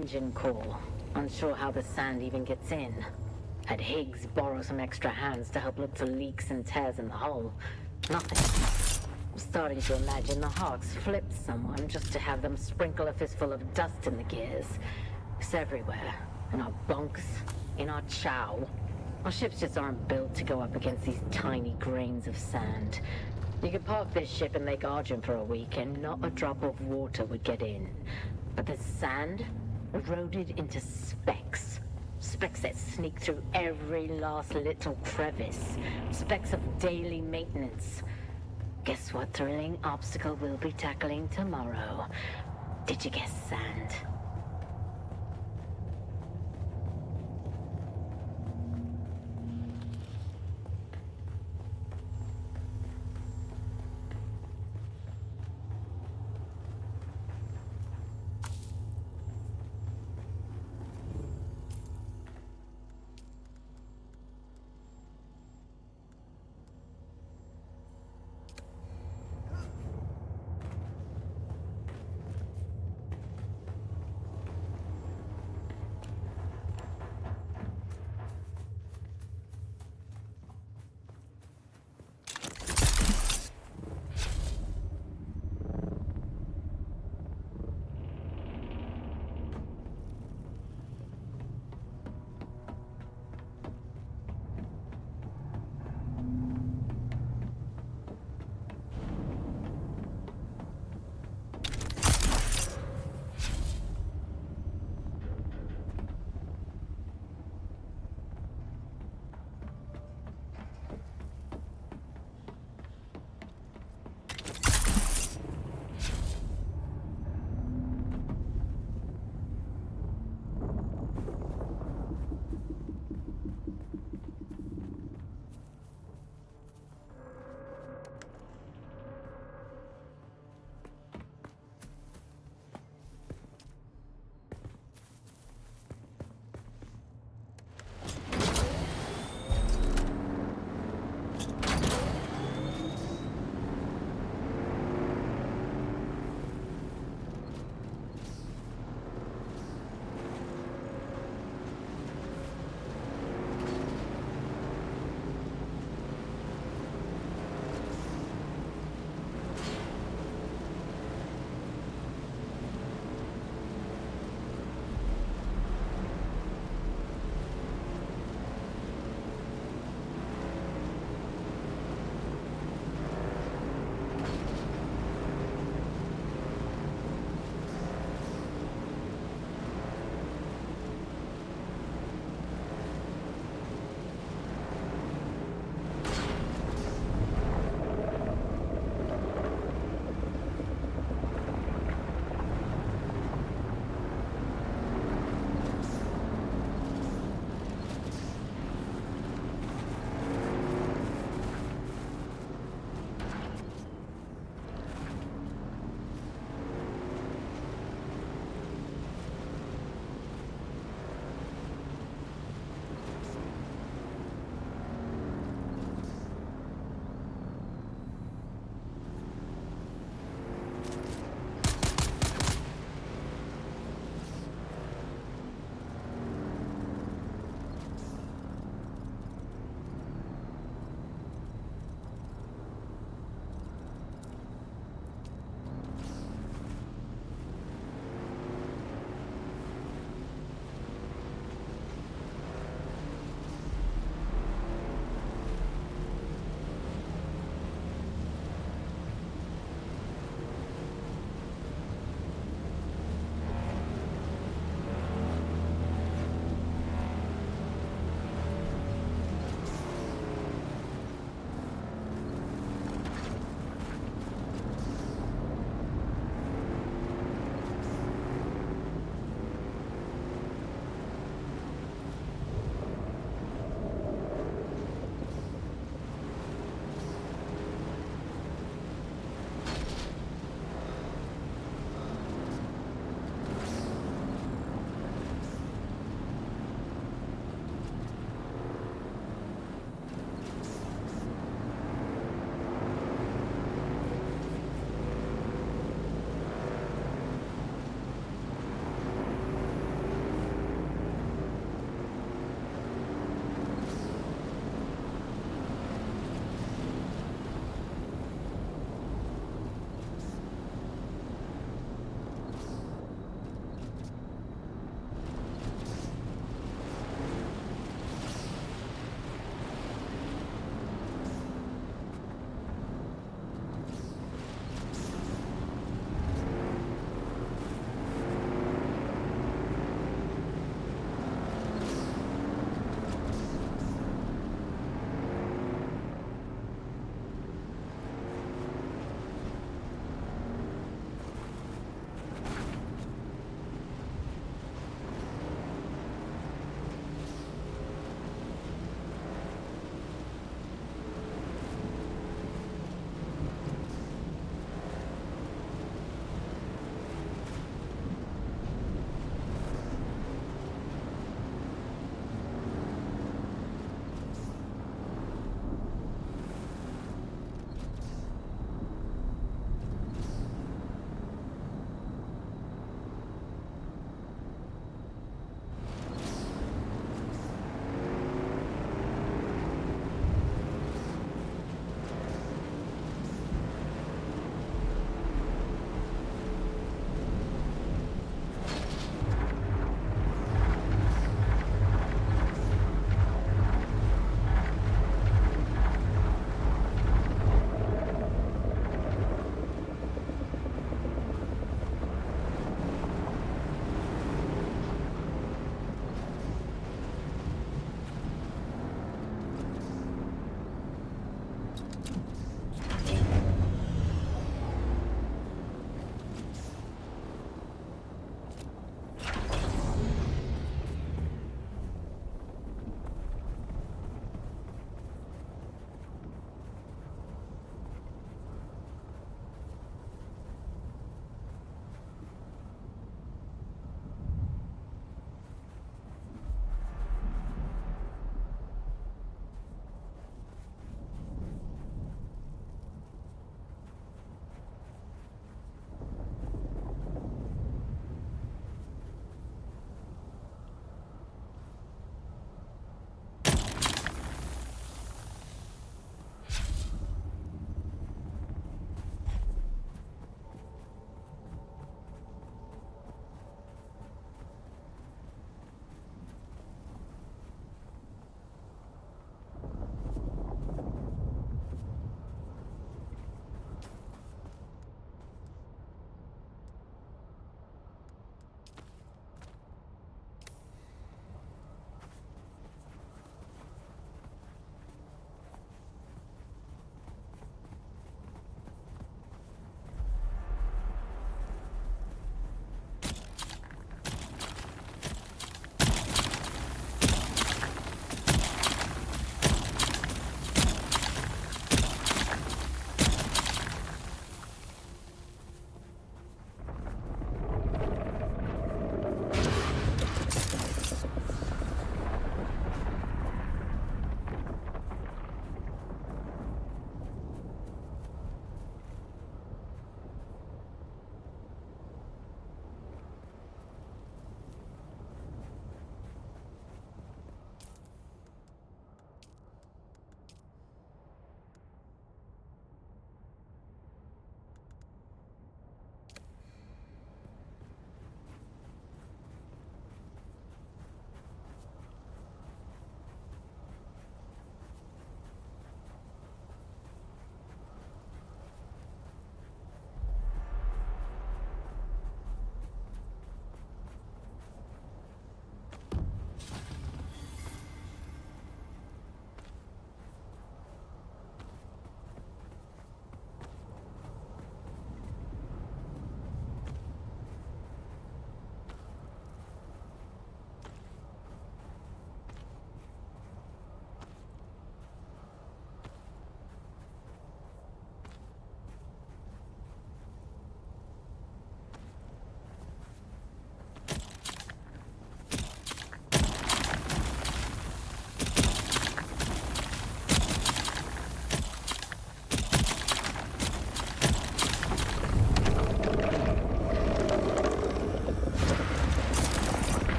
engine core. Unsure how the sand even gets in. Had Higgs borrow some extra hands to help look for leaks and tears in the hull. Nothing. I'm starting to imagine the Hawks flipped someone just to have them sprinkle a fistful of dust in the gears. It's everywhere. In our bunks, in our chow. Our ships just aren't built to go up against these tiny grains of sand. You could park this ship in Lake Argent for a week and not a drop of water would get in. But the sand eroded into specks. Specks that sneak through every last little crevice. Specks of daily maintenance. Guess what thrilling obstacle we'll be tackling tomorrow? Did you guess sand?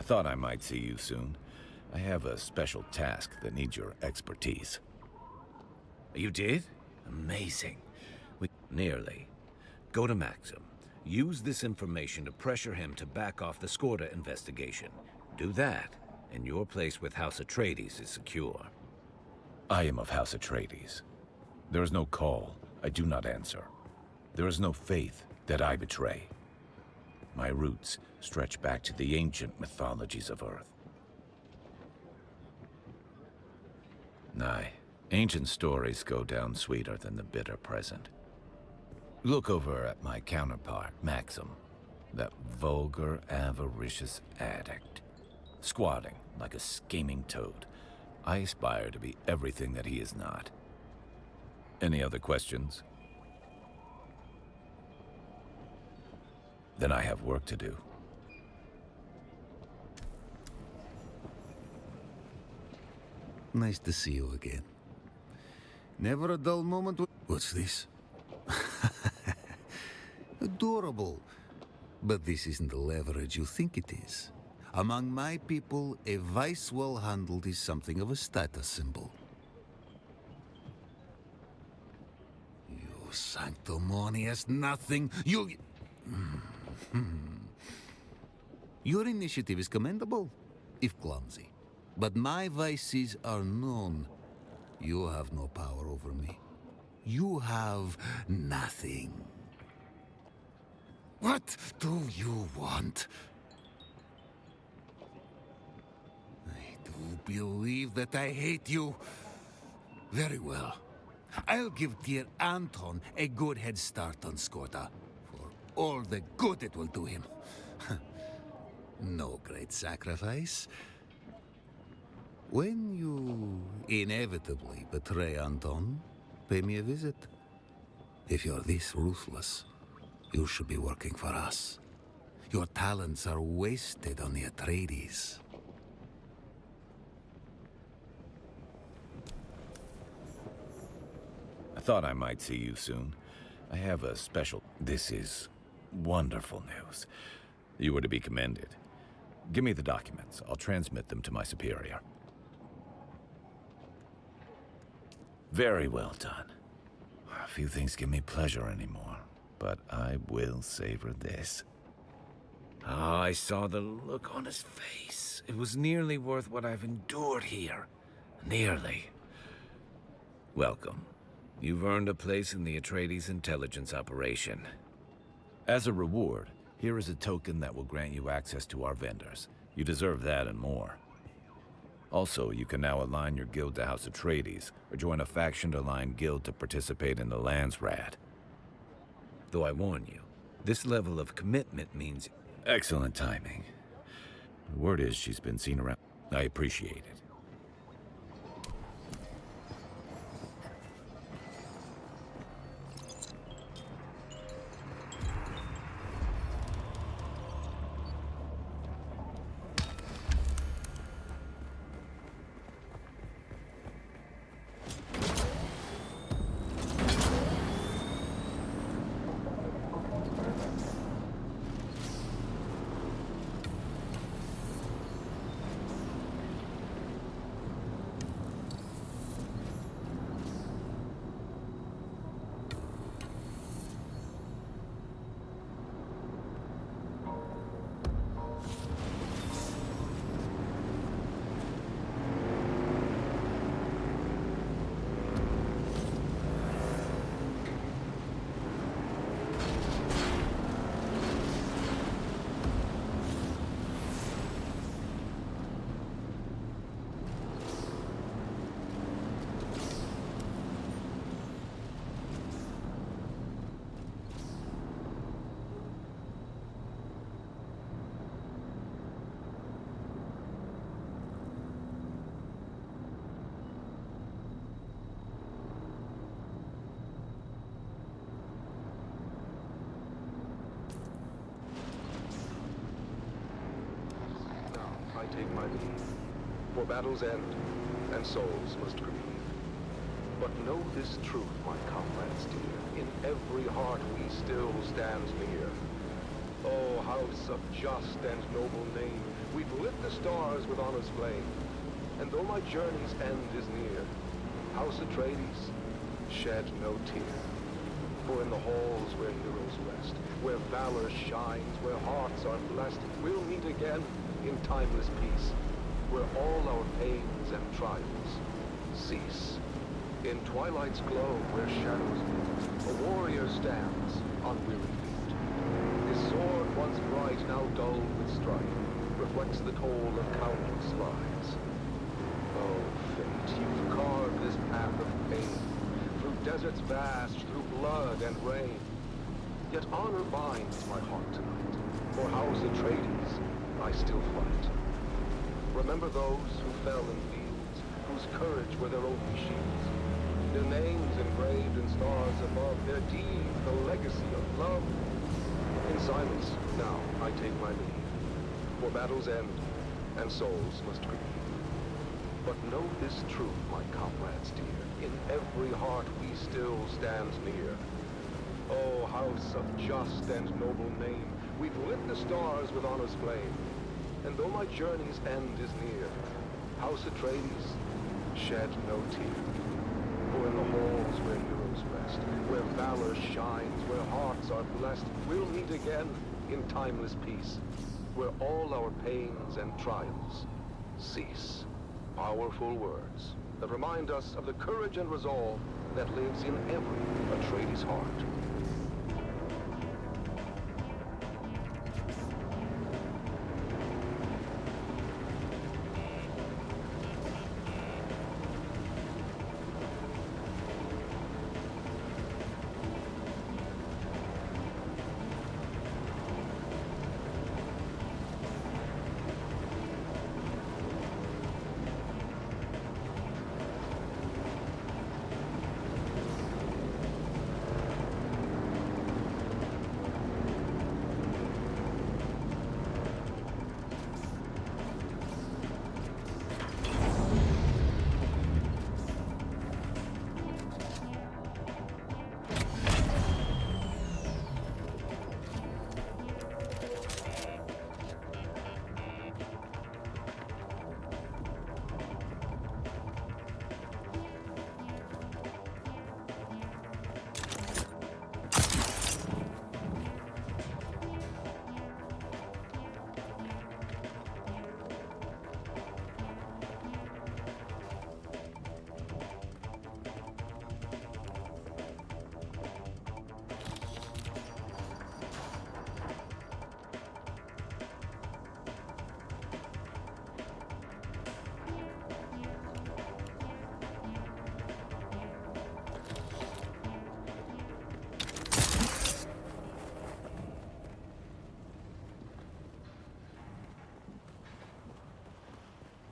thought I might see you soon. I have a special task that needs your expertise. You did? Amazing. Nearly. Go to Maxim. Use this information to pressure him to back off the Skorda investigation. Do that, and your place with House Atreides is secure. I am of House Atreides. There is no call I do not answer. There is no faith that I betray. My roots stretch back to the ancient mythologies of Earth. Aye, ancient stories go down sweeter than the bitter present. Look over at my counterpart, Maxim. That vulgar, avaricious addict. Squatting like a scheming toad. I aspire to be everything that he is not. Any other questions? Then I have work to do. Nice to see you again. Never a dull moment. What's this? Adorable. But this isn't the leverage you think it is. Among my people, a vice well handled is something of a status symbol. You sanctimonious nothing. Your initiative is commendable, if clumsy. But my vices are known. You have no power over me. You have nothing. What do you want? I do believe that I hate you. Very well. I'll give dear Anton a good head start on Skorda, for all the good it will do him. No great sacrifice. When you inevitably betray Anton, pay me a visit. If you're this ruthless, you should be working for us. Your talents are wasted on the Atreides. I thought I might see you soon. I have a special... This is wonderful news. You were to be commended. Give me the documents. I'll transmit them to my superior. Very well done. Few things give me pleasure anymore, but I will savor this. Ah, I saw the look on his face. It was nearly worth what I've endured here. Nearly. Welcome. You've earned a place in the Atreides intelligence operation. As a reward, here is a token that will grant you access to our vendors. You deserve that and more. Also, you can now align your guild to House Atreides, or join a faction-aligned guild to participate in the Landsrat. Though I warn you, this level of commitment means... Excellent timing. The word is she's been seen around. I appreciate it. Take my leave. For battles end, and souls must grieve. But know this truth, my comrades dear, in every heart we still stands near. O house of just and noble name, We've lit the stars with honor's flame, and though my journey's end is near, House Atreides, shed no tear. For in the halls where heroes rest, where valor shines, where hearts are blessed, we'll meet again in timeless peace, where all our pains and trials cease. In twilight's glow, where shadows meet, a warrior stands on weary feet. His sword, once bright, now dull with strife, reflects the toll of countless lives. Oh, fate, you've carved this path of pain, through deserts vast, through blood and rain. Yet honor binds my heart tonight. For House Atreides, I still fight. Remember those who fell in fields, whose courage were their only shields. Their names engraved in stars above, their deeds the legacy of love. In silence, now I take my leave, for battles end, and souls must grieve. But know this truth, my comrades dear, in every heart we still stand near. O house of just and noble name, we've lit the stars with honor's flame, and though my journey's end is near, House Atreides, shed no tear. For in the halls where heroes rest, where valor shines, where hearts are blessed, we'll meet again in timeless peace, where all our pains and trials cease. Powerful words that remind us of the courage and resolve that lives in every Atreides heart.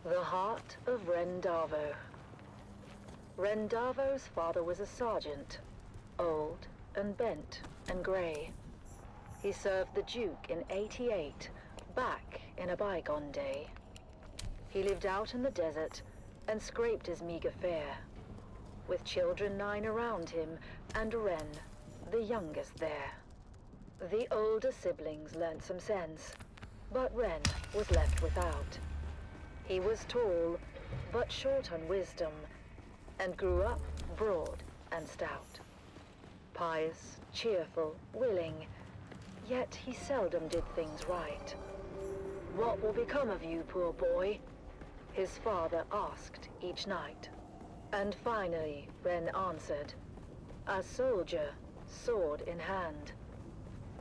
The heart of Rendavo. Rendavo's father was a sergeant, old and bent and grey. He served the Duke in '88, back in a bygone day. He lived out in the desert and scraped his meager fare, with children 9 around him and Ren, the youngest there. The older siblings learnt some sense, but Ren was left without. He was tall, but short on wisdom, and grew up broad and stout. Pious, cheerful, willing, yet he seldom did things right. "What will become of you, poor boy?" his father asked each night. And finally, Ren answered, "A soldier, sword in hand.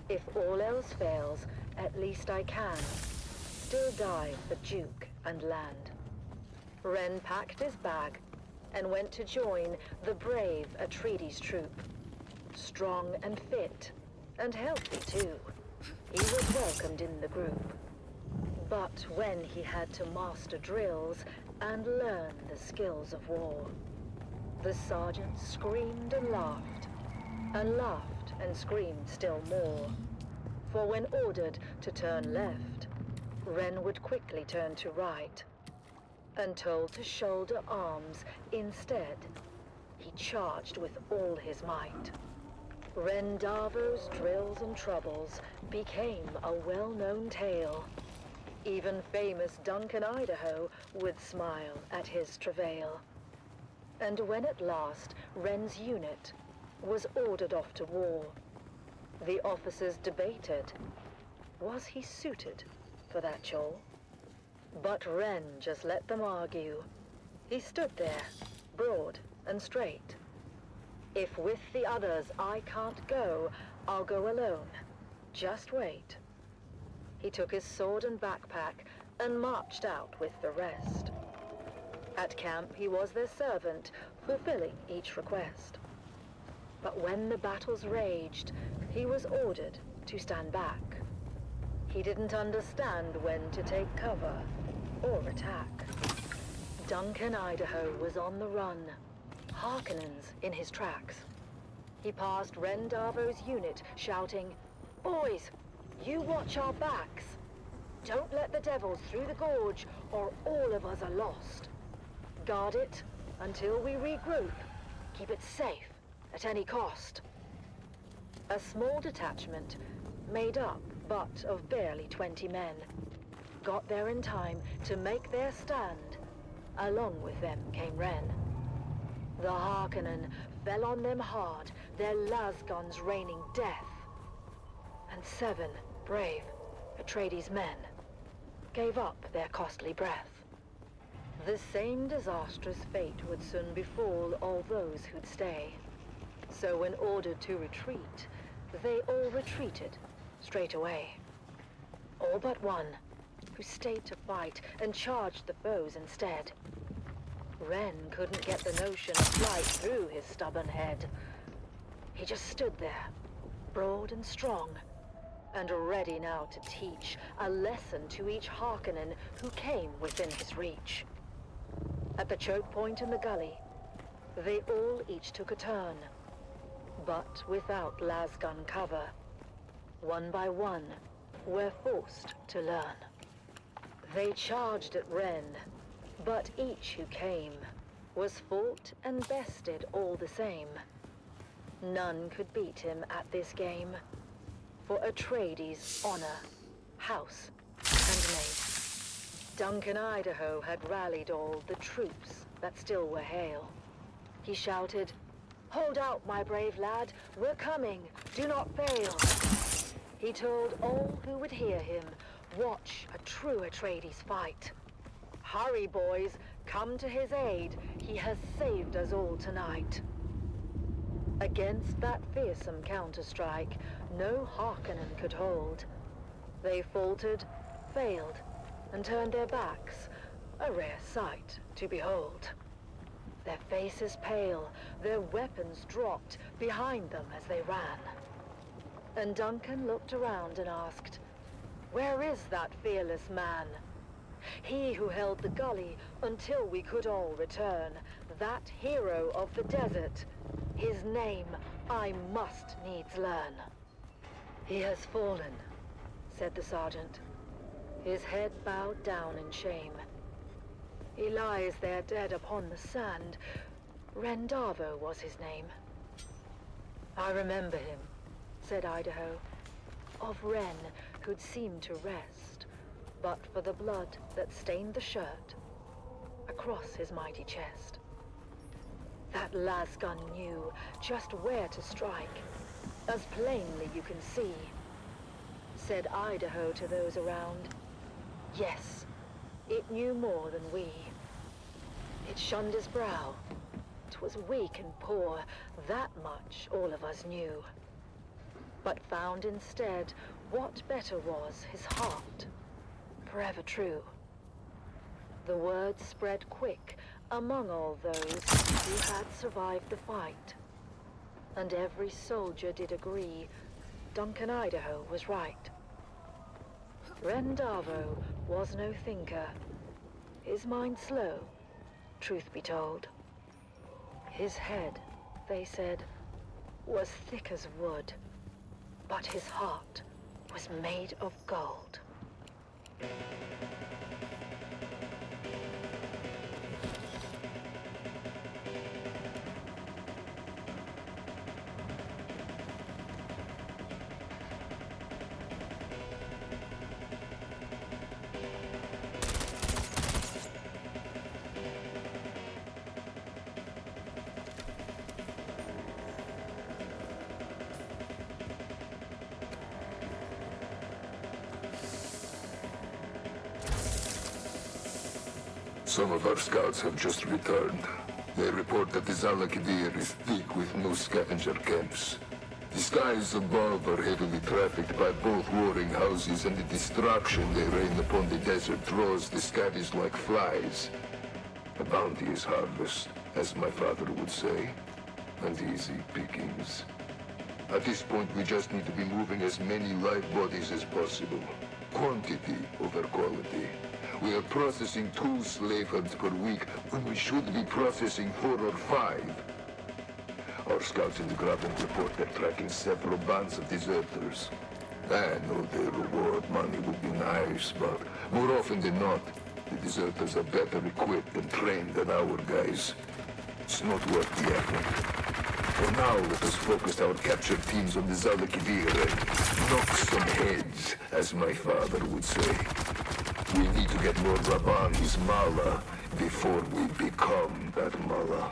If all else fails, at least I can still die for Duke and land." Ren packed his bag and went to join the brave Atreides troop. Strong and fit, and healthy too, he was welcomed in the group. But when he had to master drills and learn the skills of war, the sergeant screamed and laughed and screamed still more. For when ordered to turn left, Ren would quickly turn to right, and told to shoulder arms instead, he charged with all his might. Rendavo's drills and troubles became a well-known tale. Even famous Duncan, Idaho, would smile at his travail. And when at last Wren's unit was ordered off to war, the officers debated, was he suited for that chore? But Wren just let them argue. He stood there, broad and straight. If with the others I can't go, I'll go alone. Just wait. He took his sword and backpack and marched out with the rest. At camp, he was their servant, fulfilling each request. But when the battles raged, he was ordered to stand back. He didn't understand when to take cover or attack. Duncan, Idaho was on the run, Harkonnens in his tracks. He passed Ren Darvo's unit, shouting, "Boys, you watch our backs. Don't let the devils through the gorge, or all of us are lost. Guard it until we regroup. Keep it safe at any cost." A small detachment, made up but of barely 20 men, got there in time to make their stand. Along with them came Ren. The Harkonnen fell on them hard, their lasguns raining death. And 7 brave Atreides men gave up their costly breath. The same disastrous fate would soon befall all those who'd stay. So when ordered to retreat, they all retreated straight away. All but one, who stayed to fight and charged the foes instead. Ren couldn't get the notion of flight through his stubborn head. He just stood there, broad and strong, and ready now to teach a lesson to each Harkonnen who came within his reach. At the choke point in the gully, they all each took a turn, but without lasgun cover. One by one, were forced to learn. They charged at Ren, but each who came was fought and bested all the same. None could beat him at this game, for Atreides' honor, house, and name. Duncan, Idaho had rallied all the troops that still were hale. He shouted, "Hold out, my brave lad, we're coming, do not fail." He told all who would hear him, watch a true Atreides fight. "Hurry, boys, come to his aid, he has saved us all tonight." Against that fearsome counterstrike, no Harkonnen could hold. They faltered, failed, and turned their backs, a rare sight to behold. Their faces pale, their weapons dropped behind them as they ran. And Duncan looked around and asked, "Where is that fearless man? He who held the gully until we could all return, that hero of the desert. His name I must needs learn." "He has fallen," said the sergeant, his head bowed down in shame. "He lies there dead upon the sand. Ren Darvo was his name." "I remember him," said Idaho, "of Ren who'd seemed to rest, but for the blood that stained the shirt across his mighty chest. That lasgun knew just where to strike, as plainly you can see," said Idaho to those around. "Yes, it knew more than we. It shunned his brow. 'Twas weak and poor, that much all of us knew. But found instead what better was his heart, forever true." The word spread quick among all those who had survived the fight. And every soldier did agree Duncan, Idaho was right. Ren Darvo was no thinker, his mind slow, truth be told. His head, they said, was thick as wood, but his heart was made of gold. Some of our scouts have just returned. They report that the Zalakidir is thick with new scavenger camps. The skies above are heavily trafficked by both warring houses, and the destruction they rain upon the desert draws the scavvies like flies. The bounty is harvest, as my father would say, and easy pickings. At this point, we just need to be moving as many live bodies as possible. Quantity over quality. We are processing 2 slave herds per week when we should be processing 4 or 5. Our scouts in the Graben report they're tracking several bands of deserters. I know their reward money would be nice, but more often than not, the deserters are better equipped and trained than our guys. It's not worth the effort. For now, let us focus our captured teams on the Zalakidir and knock some heads, as my father would say. We need to get Lord Raban his mala before we become that mala.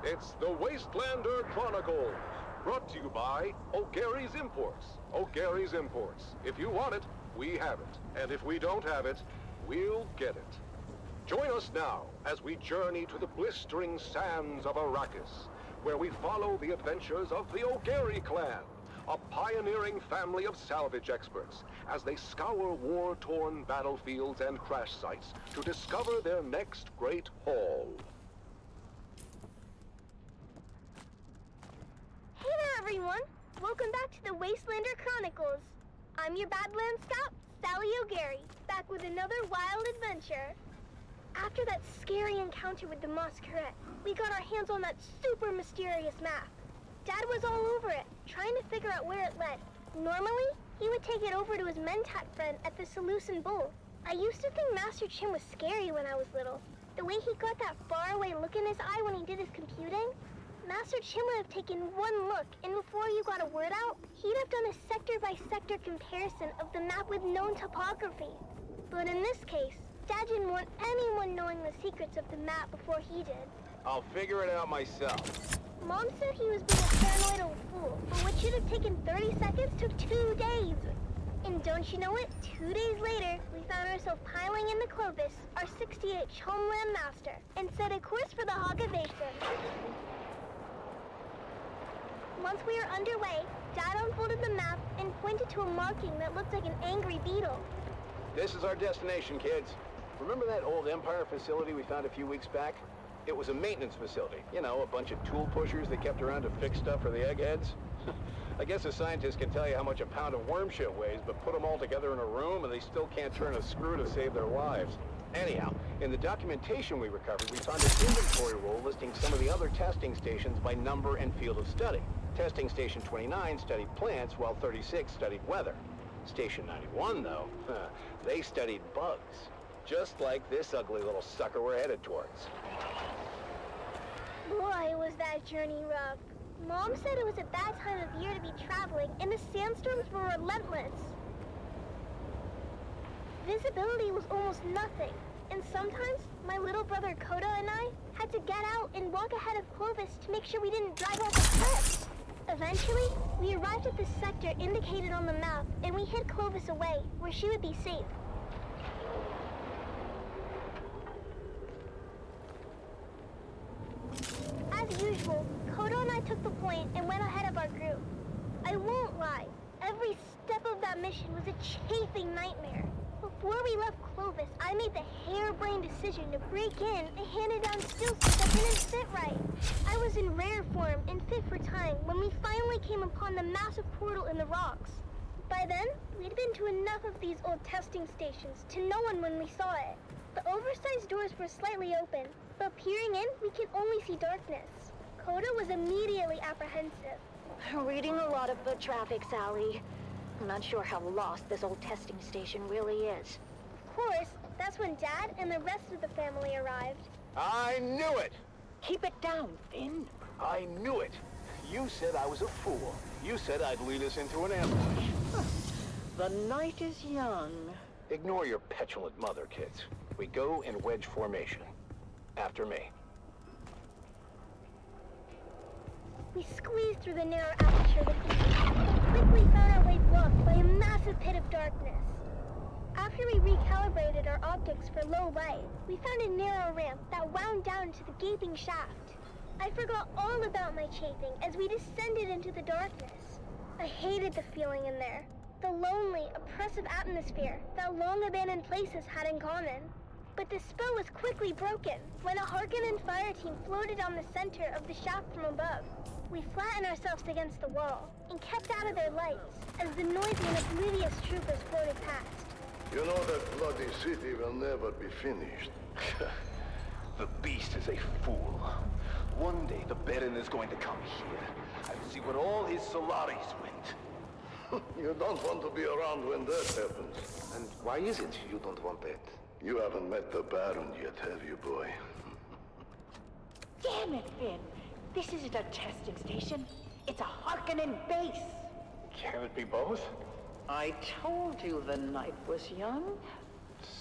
It's the Wastelander Chronicle, brought to you by O'Gary's Imports. O'Gary's Imports. If you want it, we have it. And if we don't have it, we'll get it. Join us now as we journey to the blistering sands of Arrakis, where we follow the adventures of the O'Gary clan, a pioneering family of salvage experts, as they scour war-torn battlefields and crash sites to discover their next great haul. Hey there, everyone! Welcome back to the Wastelander Chronicles. I'm your Badlands Scout, Sally O'Gary, back with another wild adventure. After that scary encounter with the Masquerade, we got our hands on that super mysterious map. Dad was all over it, trying to figure out where it led. Normally, he would take it over to his Mentat friend at the Seleucid Bull. I used to think Master Chim was scary when I was little. The way he got that faraway look in his eye when he did his computing, Master Chim would have taken one look, and before you got a word out, he'd have done a sector-by-sector comparison of the map with known topography. But in this case, Dad didn't want anyone knowing the secrets of the map before he did. I'll figure it out myself. Mom said he was being a paranoid old fool, but what should have taken 30 seconds took 2 days. And don't you know it, 2 days later, we found ourselves piling into Clovis, our 68th Homeland Master, and set a course for the Hagavation. Once we were underway, Dad unfolded the map and pointed to a marking that looked like an angry beetle. This is our destination, kids. Remember that old Empire facility we found a few weeks back? It was a maintenance facility. You know, a bunch of tool pushers they kept around to fix stuff for the eggheads. I guess a scientist can tell you how much a pound of worm shit weighs, but put them all together in a room and they still can't turn a screw to save their lives. Anyhow, in the documentation we recovered, we found an inventory roll listing some of the other testing stations by number and field of study. Testing Station 29 studied plants, while 36 studied weather. Station 91, though, they studied bugs. Just like this ugly little sucker we're headed towards. Boy, was that journey rough. Mom said it was a bad time of year to be traveling, and the sandstorms were relentless. Visibility was almost nothing, and sometimes my little brother Coda and I had to get out and walk ahead of Clovis to make sure we didn't drive off a cliff. Eventually, we arrived at the sector indicated on the map, and we hid Clovis away, where she would be safe. usual, Kodo and I took the point and went ahead of our group. I won't lie, every step of that mission was a chafing nightmare. Before we left Clovis, I made the harebrained decision to break in and hand it down skill sets that didn't fit right. I was in rare form and fit for time when we finally came upon the massive portal in the rocks. By then, we'd been to enough of these old testing stations to know when we saw it. The oversized doors were slightly open, but peering in, we could only see darkness. Koda was immediately apprehensive. Reading a lot of foot traffic, Sally. I'm not sure how lost this old testing station really is. Of course, that's when Dad and the rest of the family arrived. I knew it! Keep it down, Finn. I knew it! You said I was a fool. You said I'd lead us into an ambush. The night is young. Ignore your petulant mother, kids. We go in wedge formation. After me. We squeezed through the narrow aperture of the beam, and quickly found our way blocked by a massive pit of darkness. After we recalibrated our optics for low light, we found a narrow ramp that wound down to the gaping shaft. I forgot all about my chafing as we descended into the darkness. I hated the feeling in there, the lonely, oppressive atmosphere that long-abandoned places had in common. But the spell was quickly broken when a Harkonnen fire team floated on the center of the shaft from above. We flattened ourselves against the wall and kept out of their lights as the noisy and oblivious troopers floated past. You know that bloody city will never be finished. The beast is a fool. One day the Baron is going to come here and see what all his Solaris went. You don't want to be around when that happens. And why is it you don't want that? You haven't met the Baron yet, have you, boy? Damn it, Finn! This isn't a testing station. It's a Harkonnen base! Can it be both? I told you the night was young.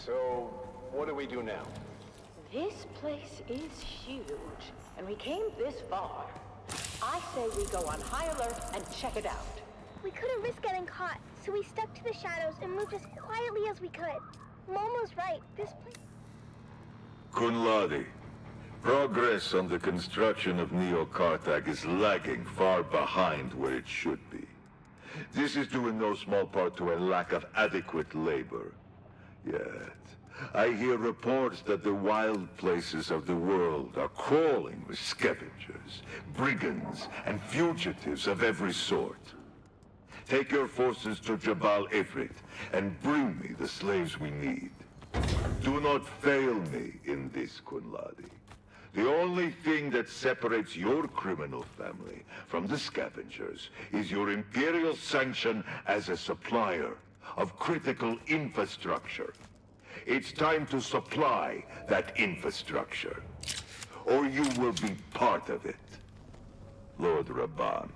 So, what do we do now? This place is huge, and we came this far. I say we go on high alert and check it out. We couldn't risk getting caught, so we stuck to the shadows and moved as quietly as we could. Mom was right. This place... Kunladi, progress on the construction of Neo-Karthag is lagging far behind where it should be. This is due in no small part to a lack of adequate labor. Yet, I hear reports that the wild places of the world are crawling with scavengers, brigands, and fugitives of every sort. Take your forces to Jabal Ifrit and bring me the slaves we need. Do not fail me in this, Kunladi. The only thing that separates your criminal family from the scavengers is your Imperial sanction as a supplier of critical infrastructure. It's time to supply that infrastructure, or you will be part of it. Lord Rabban.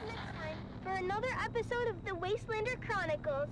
Next time, for another episode of the Wastelander Chronicles.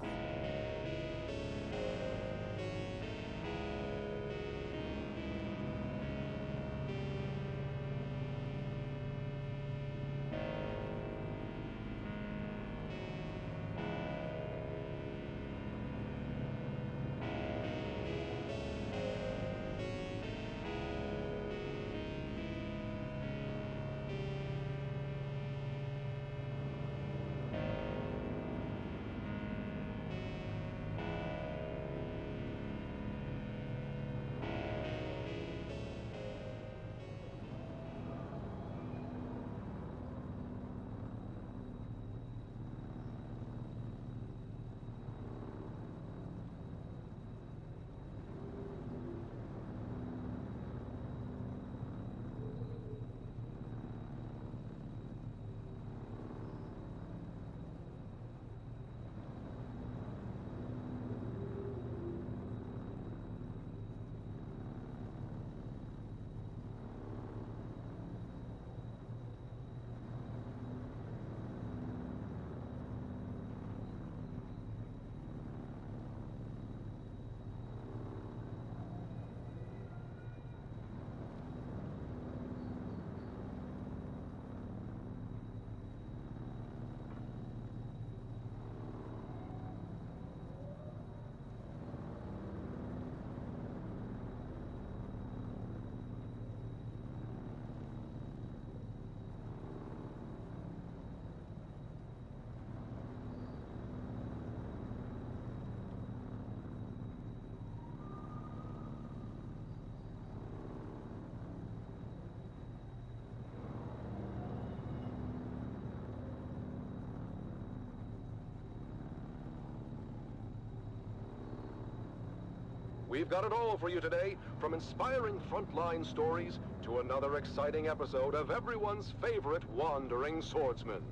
We've got it all for you today, from inspiring frontline stories to another exciting episode of everyone's favorite wandering swordsman.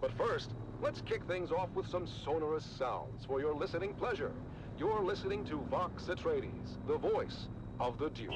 But first, let's kick things off with some sonorous sounds for your listening pleasure. You're listening to Vox Atreides, the voice of the Duke.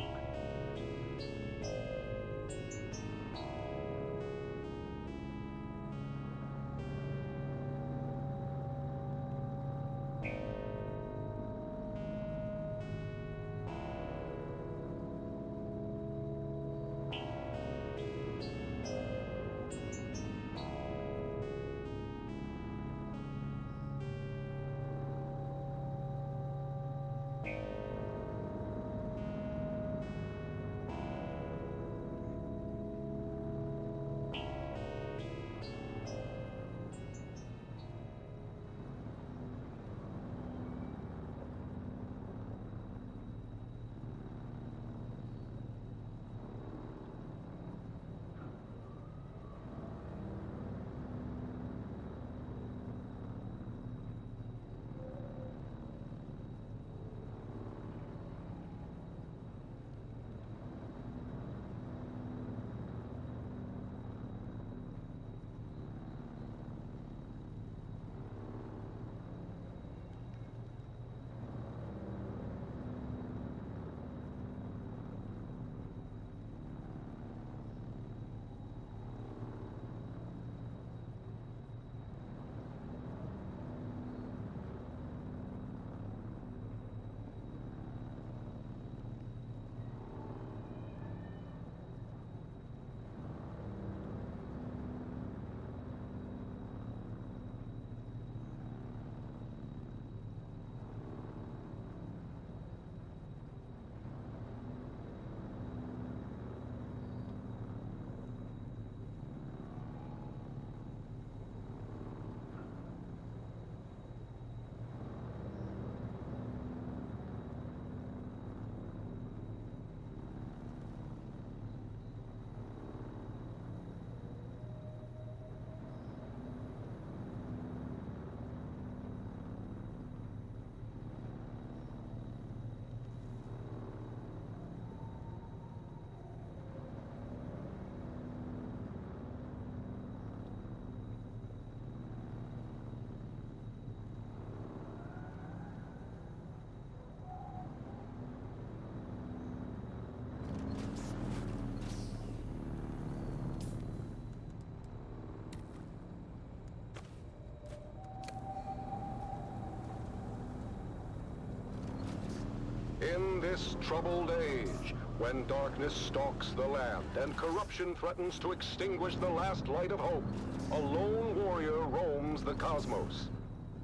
In this troubled age, when darkness stalks the land and corruption threatens to extinguish the last light of hope, a lone warrior roams the cosmos.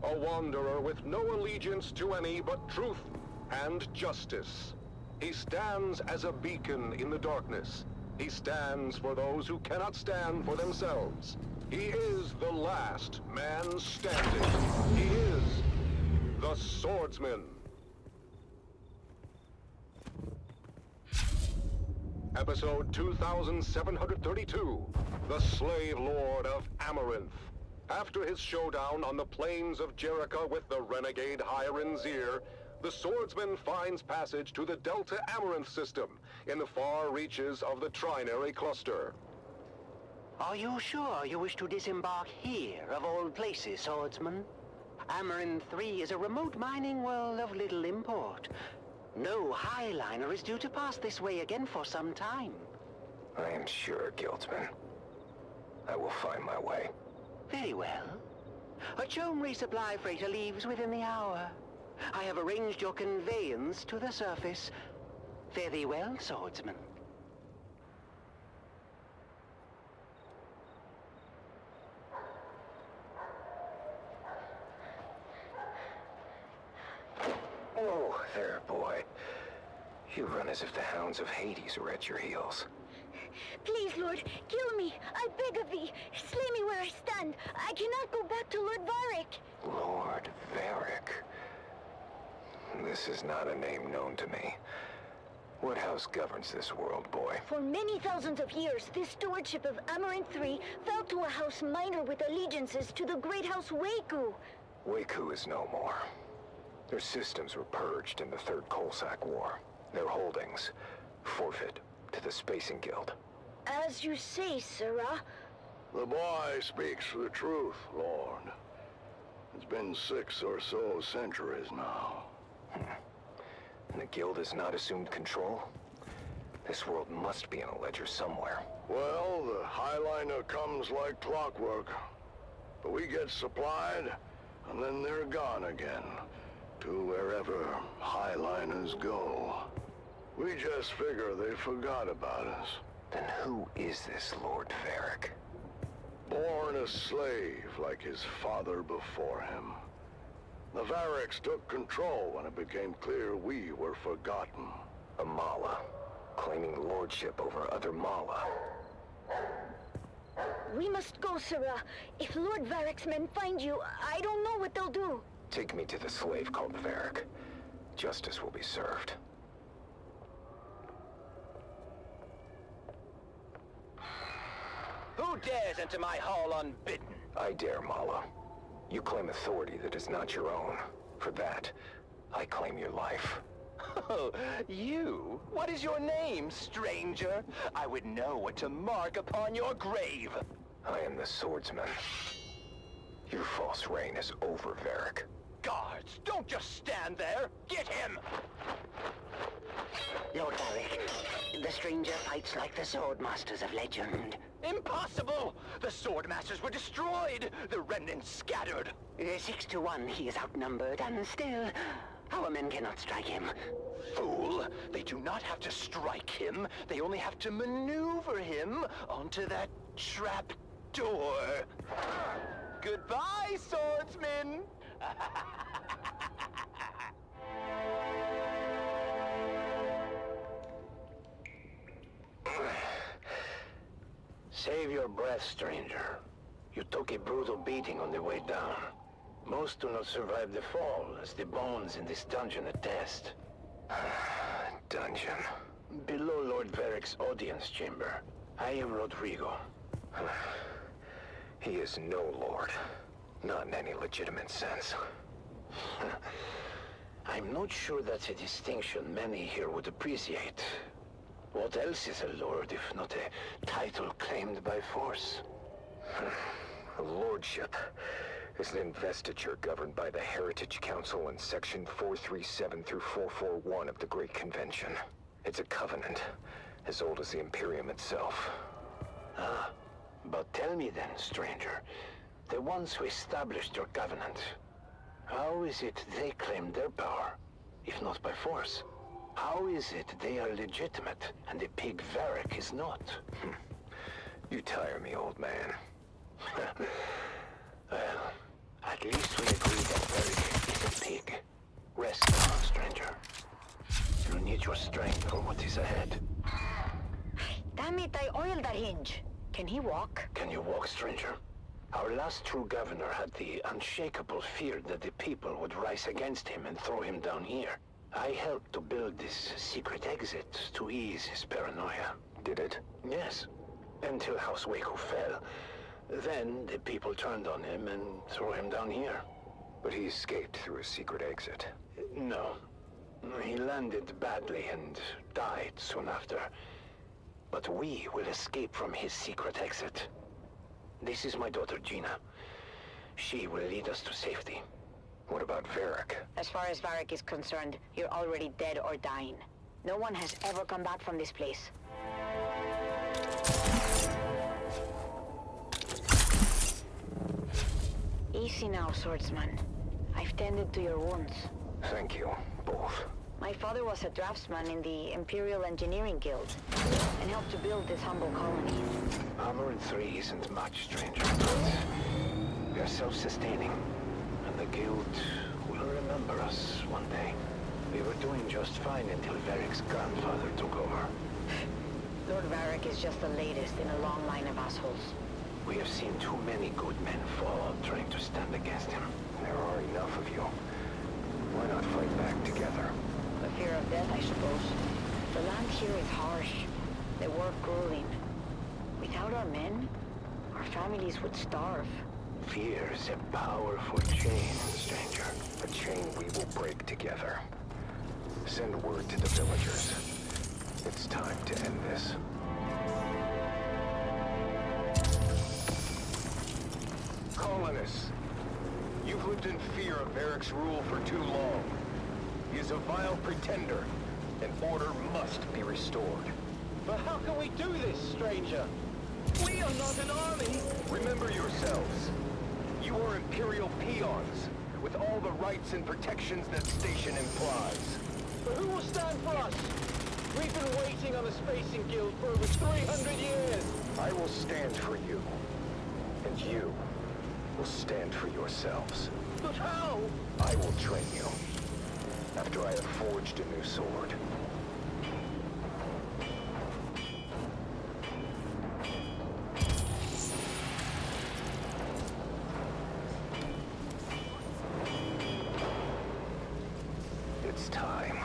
A wanderer with no allegiance to any but truth and justice. He stands as a beacon in the darkness. He stands for those who cannot stand for themselves. He is the last man standing. He is the swordsman. Episode 2732, The Slave Lord of Amaranth. After his showdown on the plains of Jericho with the renegade Hiren Zir, the swordsman finds passage to the Delta Amaranth system in the far reaches of the Trinary Cluster. Are you sure you wish to disembark here, of all places, swordsman? Amaranth 3 is a remote mining world of little import. No highliner is due to pass this way again for some time. I am sure, Guildsman. I will find my way. Very well. A Chome resupply freighter leaves within the hour. I have arranged your conveyance to the surface. Fare thee well, swordsman. Oh, there, boy. You run as if the hounds of Hades were at your heels. Please, Lord, kill me. I beg of thee. Slay me where I stand. I cannot go back to Lord Varric. Lord Varric. This is not a name known to me. What house governs this world, boy? For many thousands of years, this stewardship of Amaranth 3 fell to a house minor with allegiances to the great house Waku. Waku is no more. Their systems were purged in the Third Coalsack War. Their holdings forfeit to the Spacing Guild. As you say, Sirrah. The boy speaks the truth, Lord. It's been 6 or so centuries now. And the Guild has not assumed control? This world must be in a ledger somewhere. Well, the Highliner comes like clockwork. But we get supplied, and then they're gone again. To wherever Highliners go. We just figure they forgot about us. Then who is this Lord Varric? Born a slave like his father before him. The Varrics took control when it became clear we were forgotten. A Mala, claiming lordship over other Mala. We must go, Sirrah. If Lord Varric's men find you, I don't know what they'll do. Take me to the slave called Varric. Justice will be served. Who dares enter my hall unbidden? I dare, Mala. You claim authority that is not your own. For that, I claim your life. Oh, you? What is your name, stranger? I would know what to mark upon your grave. I am the swordsman. Your false reign is over, Varric. Guards, don't just stand there. Get him! Lord Varric, the stranger fights like the swordmasters of legend. Impossible! The swordmasters were destroyed. The remnants scattered. 6 to 1, he is outnumbered, and still, our men cannot strike him. Fool! They do not have to strike him. They only have to maneuver him onto that trap door. Goodbye, swordsman! Save your breath, stranger. You took a brutal beating on the way down. Most do not survive the fall, as the bones in this dungeon attest. Dungeon. Below Lord Varric's audience chamber. I am Rodrigo. He is no lord. Not in any legitimate sense. I'm not sure that's a distinction many here would appreciate. What else is a lord if not a title claimed by force? A lordship is an investiture governed by the Heritage Council in Section 437 through 441 of the Great Convention. It's a covenant, as old as the Imperium itself. Ah, but tell me then, stranger, the ones who established your covenant, how is it they claim their power, if not by force? How is it they are legitimate, and the pig Varric is not? You tire me, old man. Well, at least we agree that Varric is a pig. Rest now, stranger. You'll need your strength for what is ahead. Damn it, I oiled that hinge. Can he walk? Can you walk, stranger? Our last true governor had the unshakable fear that the people would rise against him and throw him down here. I helped to build this secret exit to ease his paranoia. Did it? Yes. Until House Waco fell. Then the people turned on him and threw him down here. But he escaped through a secret exit. No. He landed badly and died soon after. But we will escape from his secret exit. This is my daughter, Gina. She will lead us to safety. What about Varric? As far as Varric is concerned, you're already dead or dying. No one has ever come back from this place. Easy now, swordsman. I've tended to your wounds. Thank you, both. My father was a draftsman in the Imperial Engineering Guild and helped to build this humble colony. Armor in 3 isn't much, stranger, but we are self-sustaining, and the Guild will remember us one day. We were doing just fine until Varric's grandfather took over. Lord Varric is just the latest in a long line of assholes. We have seen too many good men fall trying to stand against him. There are enough of you. Why not fight back together? The fear of death, I suppose. The land here is harsh. The work grueling. Without our men, our families would starve. Fear's a powerful chain, stranger. A chain we will break together. Send word to the villagers. It's time to end this. Colonists, you've lived in fear of Varric's rule for too long. He is a vile pretender, and order must be restored. But how can we do this, stranger? We are not an army! Remember yourselves. You are Imperial peons, with all the rights and protections that station implies. But who will stand for us? We've been waiting on the Spacing Guild for over 300 years! I will stand for you. And you will stand for yourselves. But how? I will train you, after I have forged a new sword. It's time.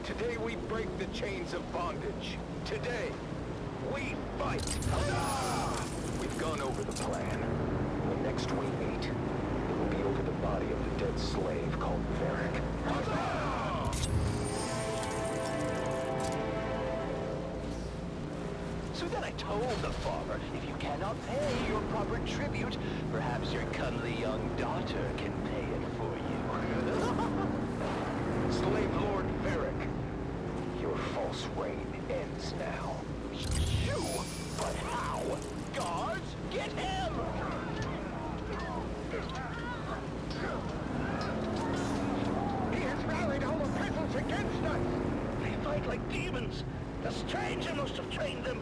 Today we break the chains of bondage. Today, we fight! Huzzah! We've gone over the plan. When next we meet, it will be over the body of the dead slave called Varric. So then I told the farmer, if you cannot pay your proper tribute, perhaps your cuddly young daughter can pay it for you. Slave Lord Varric, your false reign ends now. You? But how? Guards, get him! He has rallied all the peasants against us! They fight like demons! The stranger must have trained them!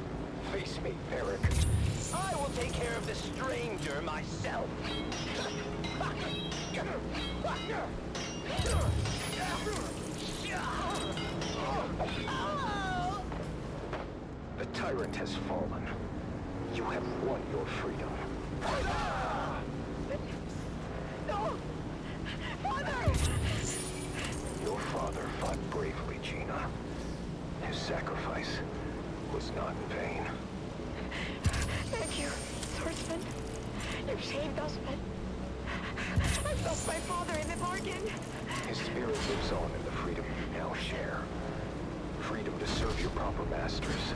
Face me, Varric. I will take care of the stranger myself! The tyrant has fallen. You have won your freedom. No! Father! Your father fought bravely, Gina. His sacrifice was not in vain. Thank you, swordsman. You've saved us, but I've lost my father in the bargain. His spirit lives on in the freedom you now share. Freedom to serve your proper masters,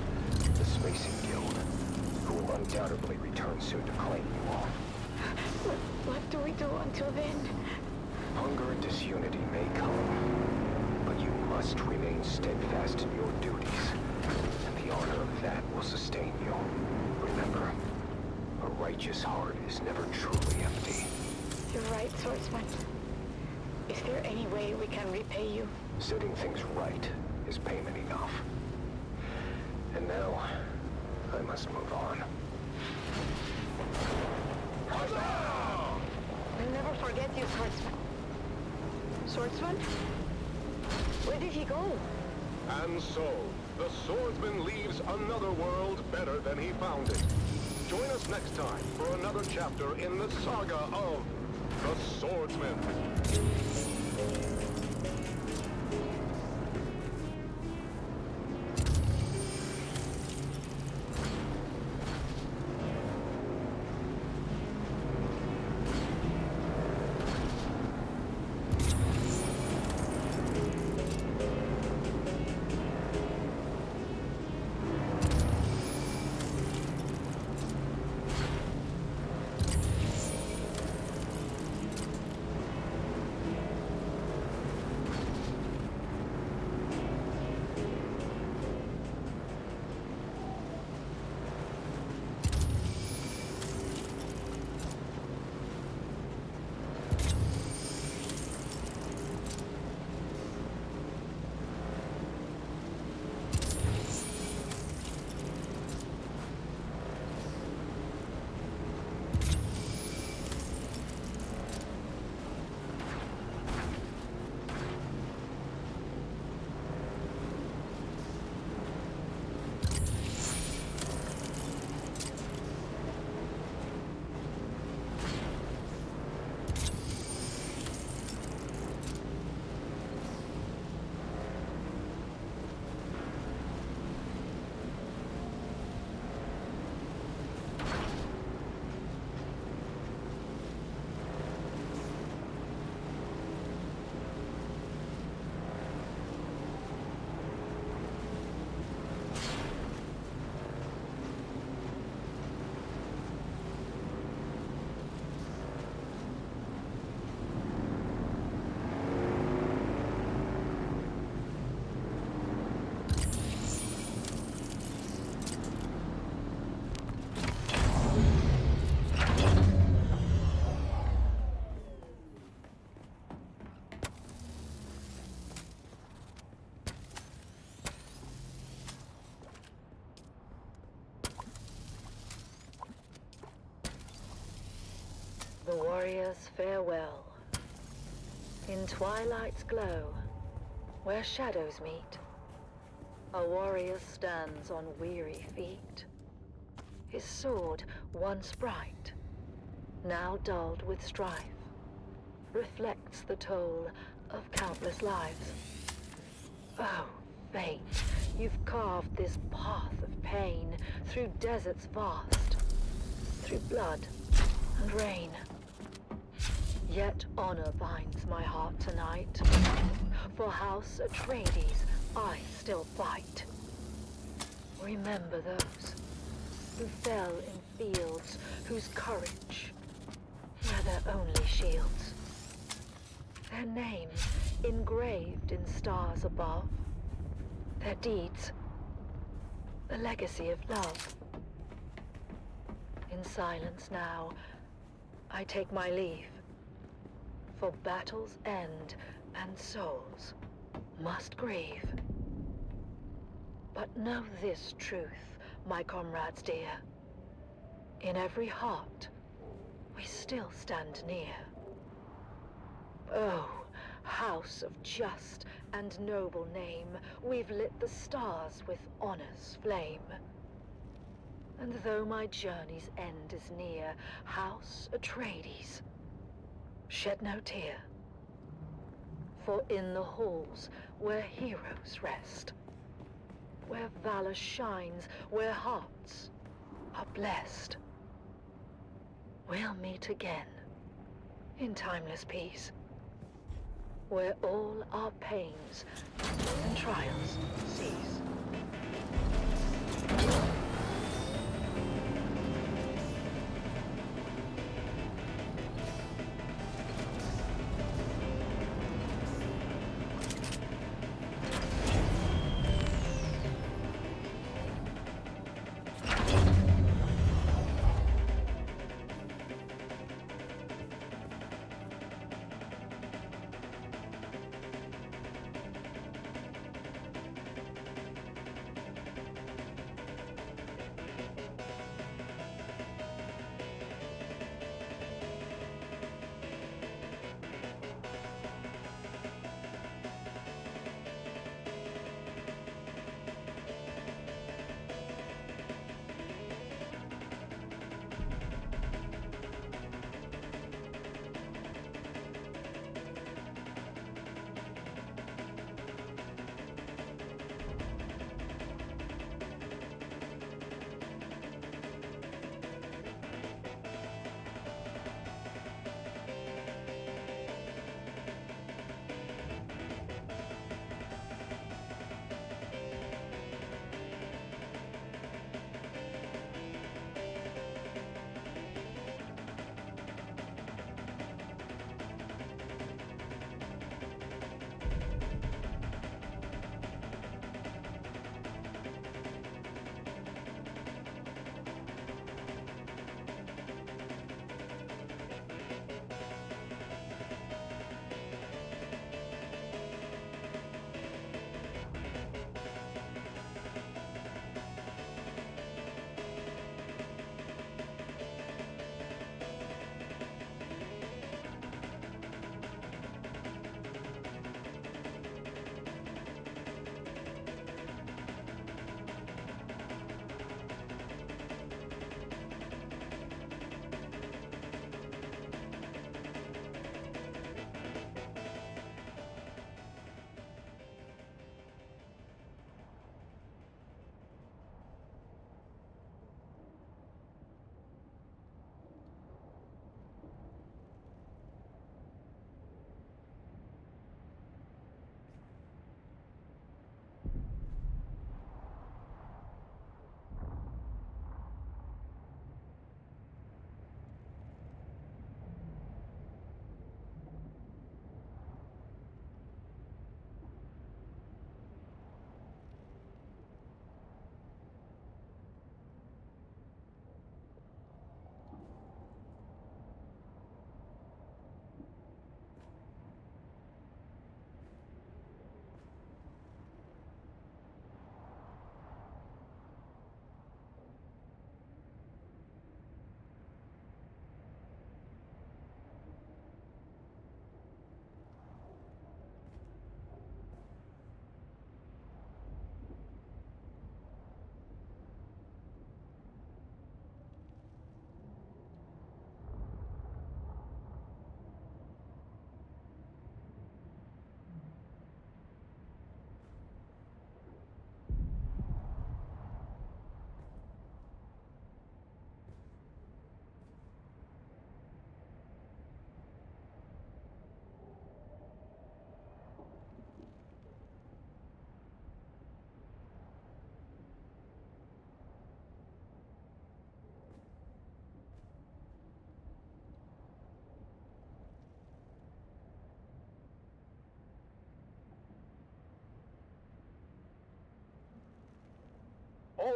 the Spacing Guild, who will undoubtedly return soon to claim you all. What do we do until then? Hunger and disunity may come, but you must remain steadfast in your duties, and the honor of that will sustain you. Remember, a righteous heart is never truly empty. You're right, swordsman. Is there any way we can repay you? Setting things right is payment enough. And now, I must move on. We'll never forget you, swordsman. Swordsman? Where did he go? And so, the swordsman leaves another world better than he found it. Join us next time for another chapter in the saga of the Swordsman. Warriors, farewell. In twilight's glow, where shadows meet, a warrior stands on weary feet. His sword, once bright, now dulled with strife, reflects the toll of countless lives. Oh, fate, you've carved this path of pain through deserts vast, through blood and rain. Yet honor binds my heart tonight. For House Atreides, I still fight. Remember those who fell in fields whose courage were their only shields. Their names engraved in stars above. Their deeds, the legacy of love. In silence now, I take my leave. For battles end and souls must grieve. But know this truth, my comrades dear. In every heart, we still stand near. Oh, house of just and noble name, we've lit the stars with honor's flame. And though my journey's end is near, House Atreides, shed no tear. For in the halls where heroes rest, where valor shines, where hearts are blessed, we'll meet again in timeless peace, where all our pains and trials cease.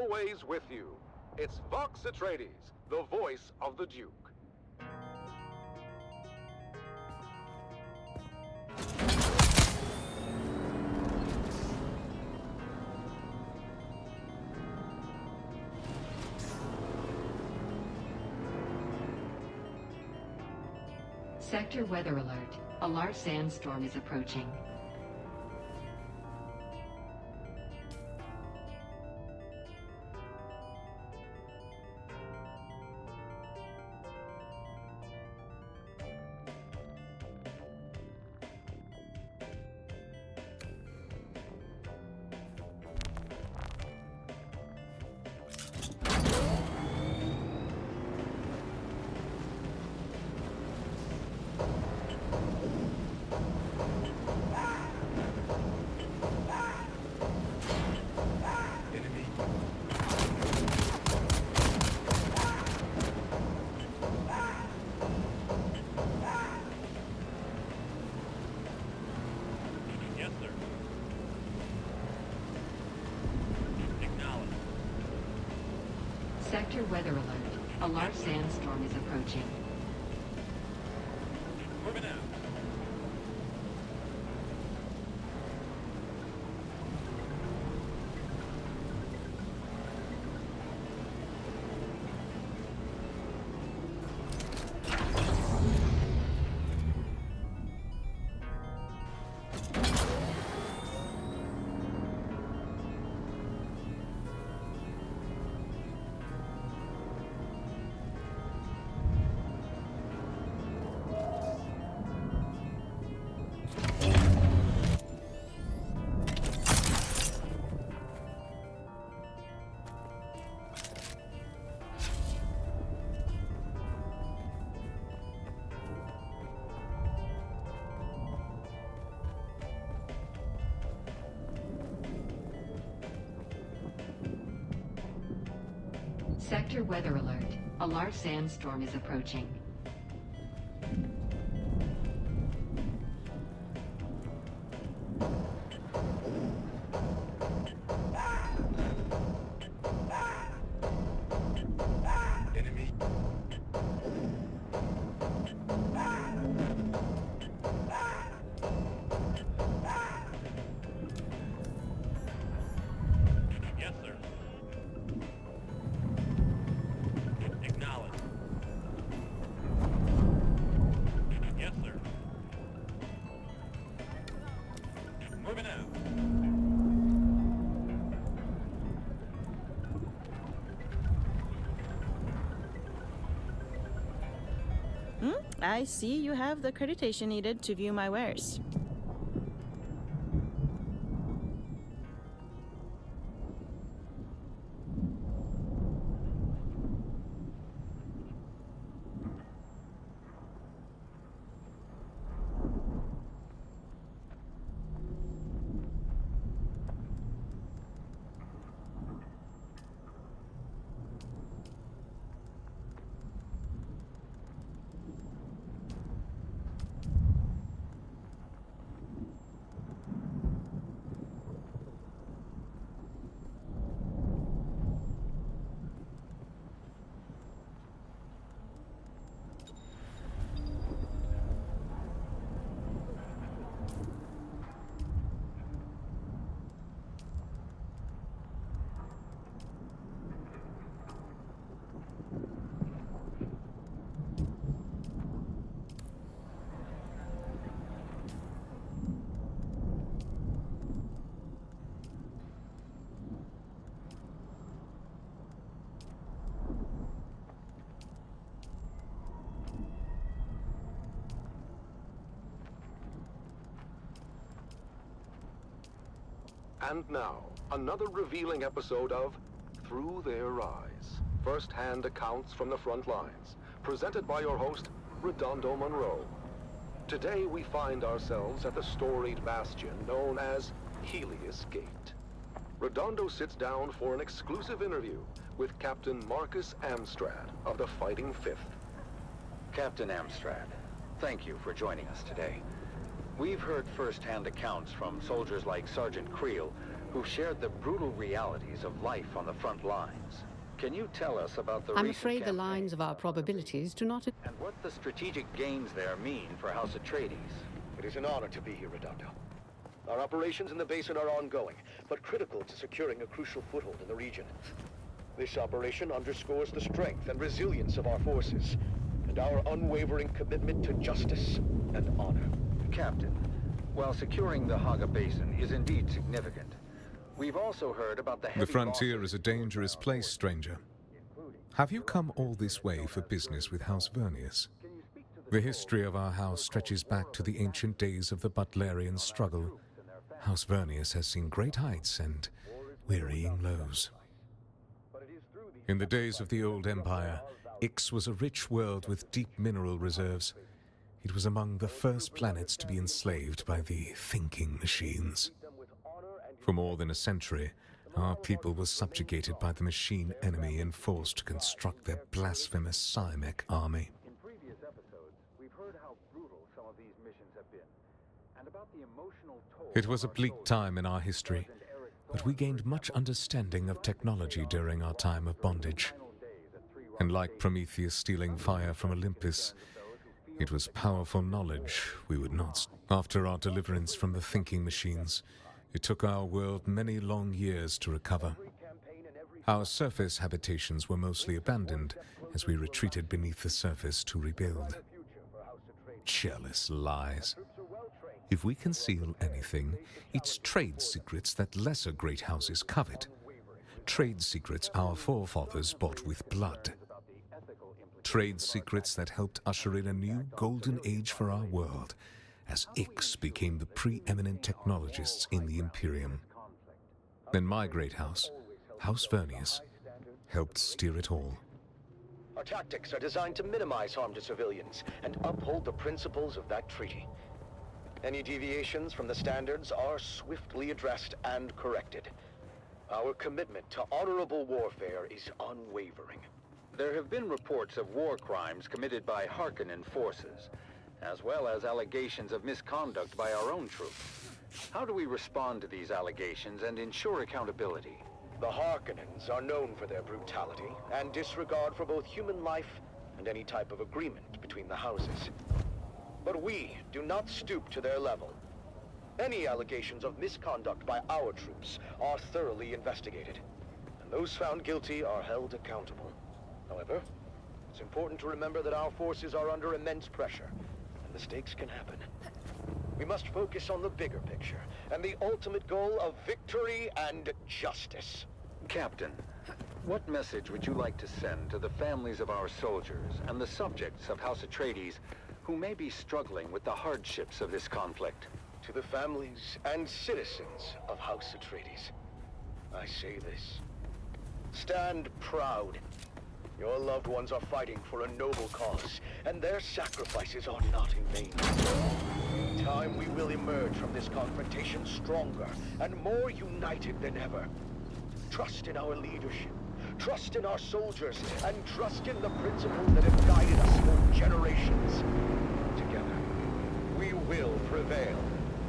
always with you. It's Vox Atreides, the voice of the Duke. Sector weather alert. A large sandstorm is approaching. Sector weather alert. A large sandstorm is approaching. Moving out. Sector weather alert. A large sandstorm is approaching. I see you have the accreditation needed to view my wares. And now, another revealing episode of Through Their Eyes. First-hand accounts from the front lines, presented by your host, Redondo Monroe. Today we find ourselves at the storied bastion known as Helios Gate. Redondo sits down for an exclusive interview with Captain Marcus Amstrad of the Fighting Fifth. Captain Amstrad, thank you for joining us today. We've heard first-hand accounts from soldiers like Sergeant Creel, who shared the brutal realities of life on the front lines. Can you tell us about the I'm recent afraid the campaign lines of our probabilities do not... and what the strategic gains there mean for House Atreides? It is an honor to be here, Redondo. Our operations in the basin are ongoing, but critical to securing a crucial foothold in the region. This operation underscores the strength and resilience of our forces, and our unwavering commitment to justice and honor. Captain, while securing the Haga Basin is indeed significant, we've also heard about the The frontier is a dangerous place, stranger. Have you come all this way for business with House Vernius? The history of our house stretches back to the ancient days of the Butlerian struggle. House Vernius has seen great heights and wearying lows. In the days of the old empire, Ix was a rich world with deep mineral reserves. It was among the first planets to be enslaved by the thinking machines. For more than a century, our people were subjugated by the machine enemy and forced to construct their blasphemous Simek army. In previous episodes, we've heard how brutal some of these missions have been, and about the emotional toll... It was a bleak time in our history, but we gained much understanding of technology during our time of bondage. And like Prometheus stealing fire from Olympus, it was powerful knowledge we would not. After our deliverance from the thinking machines, it took our world many long years to recover. Our surface habitations were mostly abandoned as we retreated beneath the surface to rebuild. Jealous lies. If we conceal anything, it's trade secrets that lesser great houses covet. Trade secrets our forefathers bought with blood. Trade secrets that helped usher in a new golden age for our world, as Ix became the preeminent technologists in the Imperium. Then my great house, House Vernius, helped steer it all. Our tactics are designed to minimize harm to civilians and uphold the principles of that treaty. Any deviations from the standards are swiftly addressed and corrected. Our commitment to honorable warfare is unwavering. There have been reports of war crimes committed by Harkonnen forces, as well as allegations of misconduct by our own troops. How do we respond to these allegations and ensure accountability? The Harkonnens are known for their brutality and disregard for both human life and any type of agreement between the houses. But we do not stoop to their level. Any allegations of misconduct by our troops are thoroughly investigated, and those found guilty are held accountable. However, it's important to remember that our forces are under immense pressure, and mistakes can happen. We must focus on the bigger picture, and the ultimate goal of victory and justice. Captain, what message would you like to send to the families of our soldiers and the subjects of House Atreides who may be struggling with the hardships of this conflict? To the families and citizens of House Atreides, I say this. Stand proud. Your loved ones are fighting for a noble cause, and their sacrifices are not in vain. In time, we will emerge from this confrontation stronger and more united than ever. Trust in our leadership, trust in our soldiers, and trust in the principles that have guided us for generations. Together, we will prevail.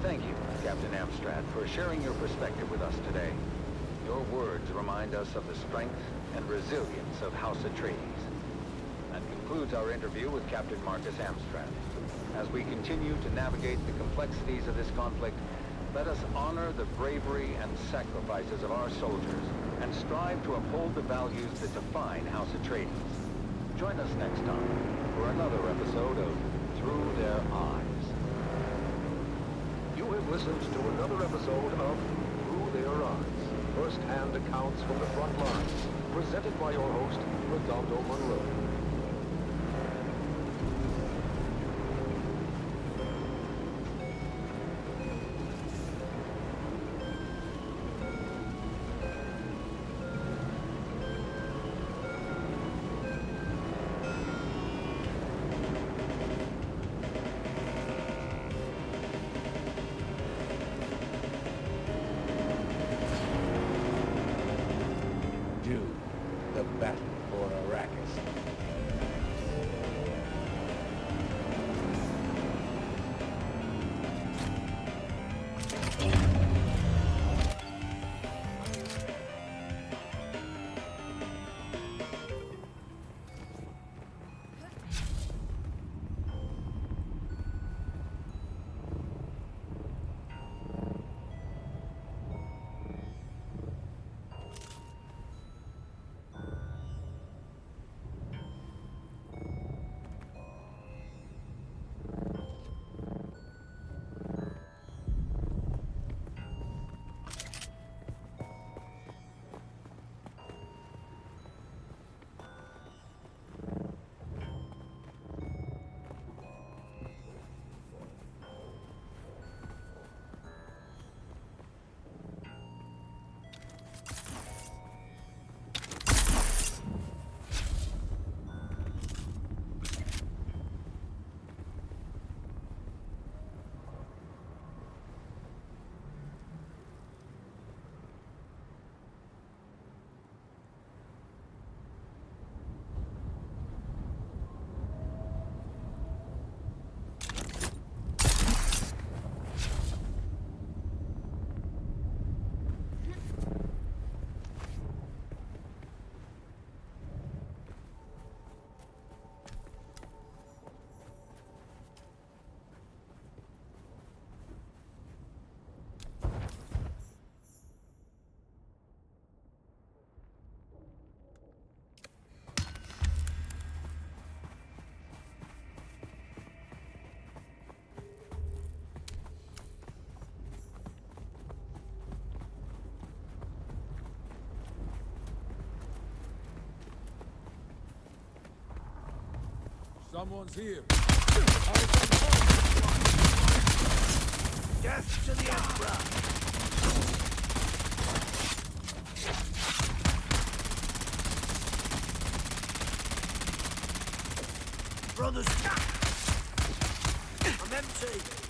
Thank you, Captain Amstrad, for sharing your perspective with us today. Your words remind us of the strength and resilience of House Atreides. That concludes our interview with Captain Marcus Amstrad. As we continue to navigate the complexities of this conflict, let us honor the bravery and sacrifices of our soldiers and strive to uphold the values that define House Atreides. Join us next time for another episode of Through Their Eyes. You have listened to another episode of Through Their Eyes, first-hand accounts from the front lines, presented by your host, Redondo Monroe. Dune, the battle for Arrakis. Someone's here. Death to the Emperor! Brothers, I'm empty.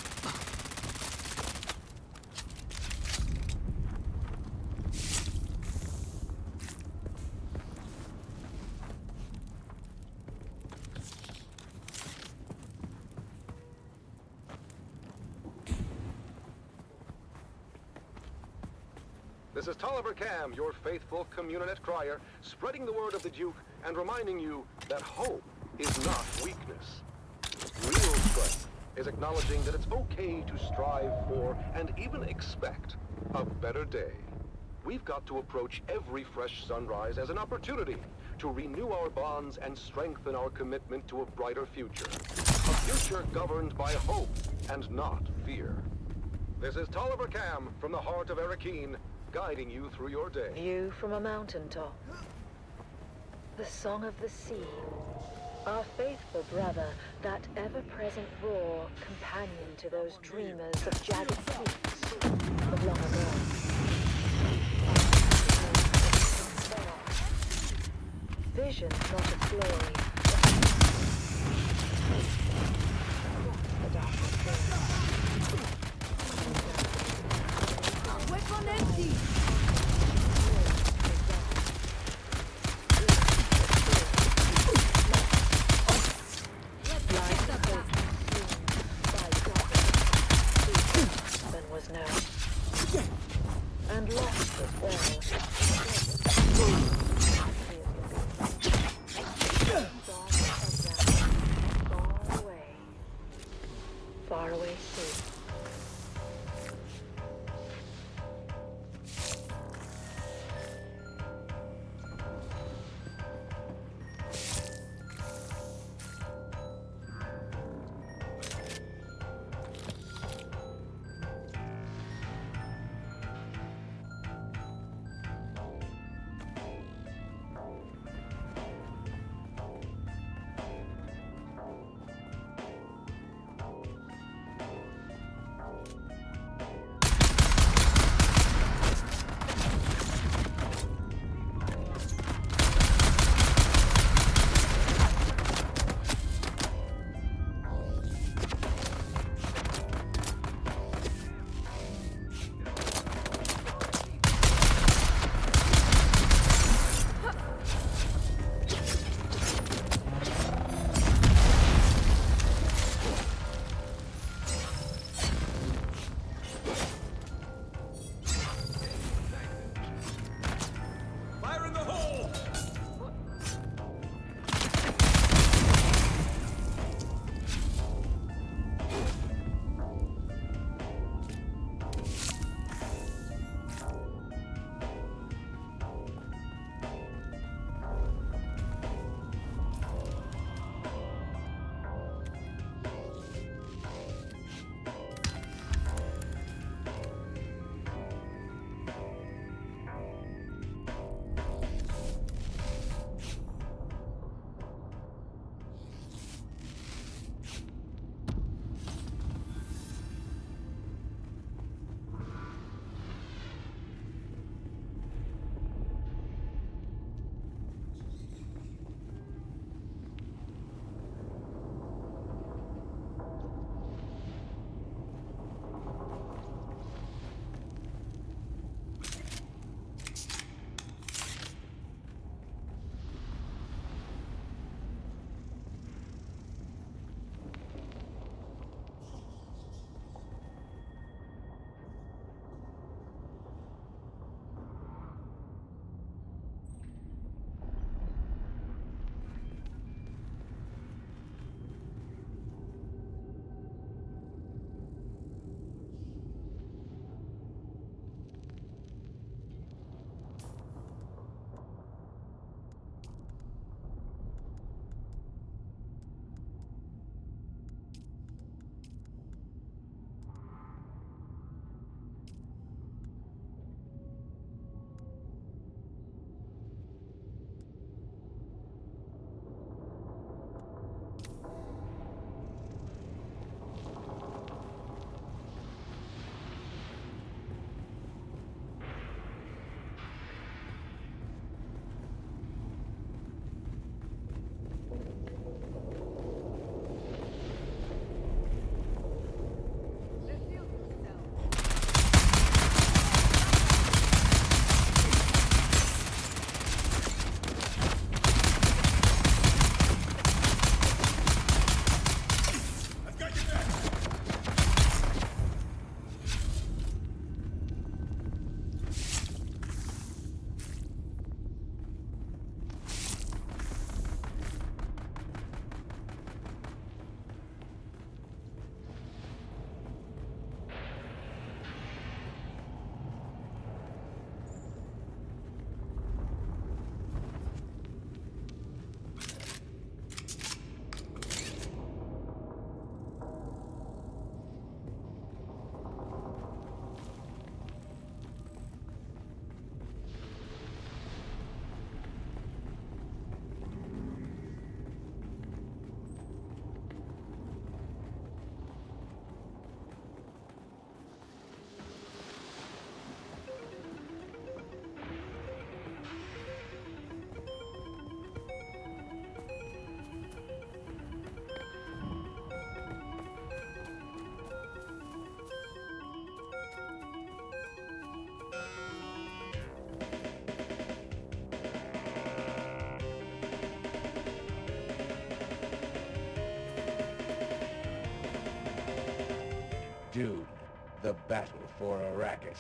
This is Tolliver Cam, your faithful Communinet crier, spreading the word of the Duke and reminding you that hope is not weakness. Real strength is acknowledging that it's okay to strive for and even expect a better day. We've got to approach every fresh sunrise as an opportunity to renew our bonds and strengthen our commitment to a brighter future. A future governed by hope and not fear. This is Tolliver Cam from the heart of Arakeen, guiding you through your day. View from a mountaintop. The song of the sea. Our faithful brother, that ever-present roar, companion to those dreamers of jagged peaks of long ago. Vision not of glory, but the darkest Weapon empty! was known. And lost as well. Dune, the battle for Arrakis.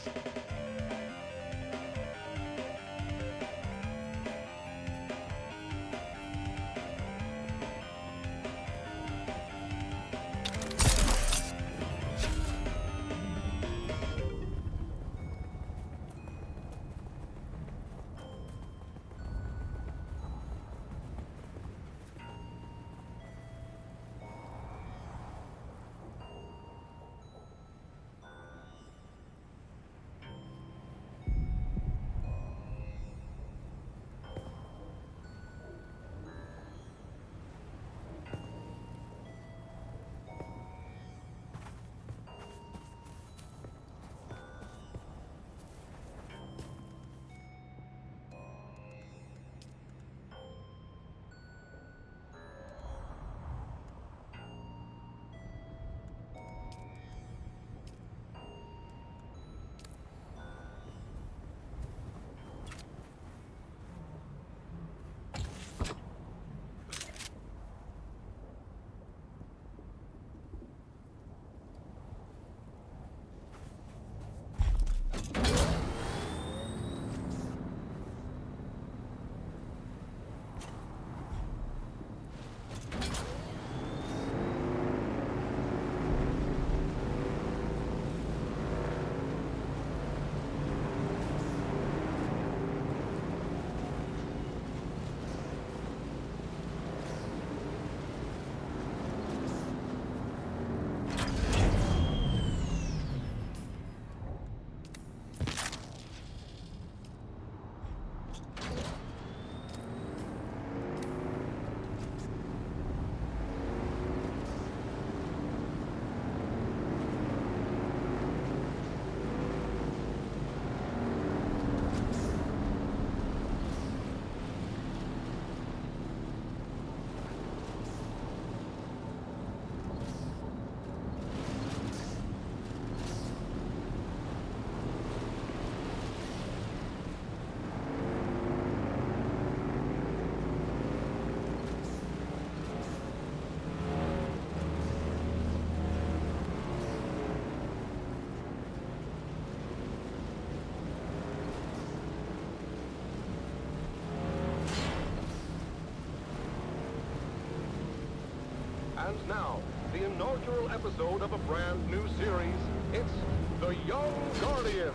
And now, the inaugural episode of a brand new series. It's The Young Guardian.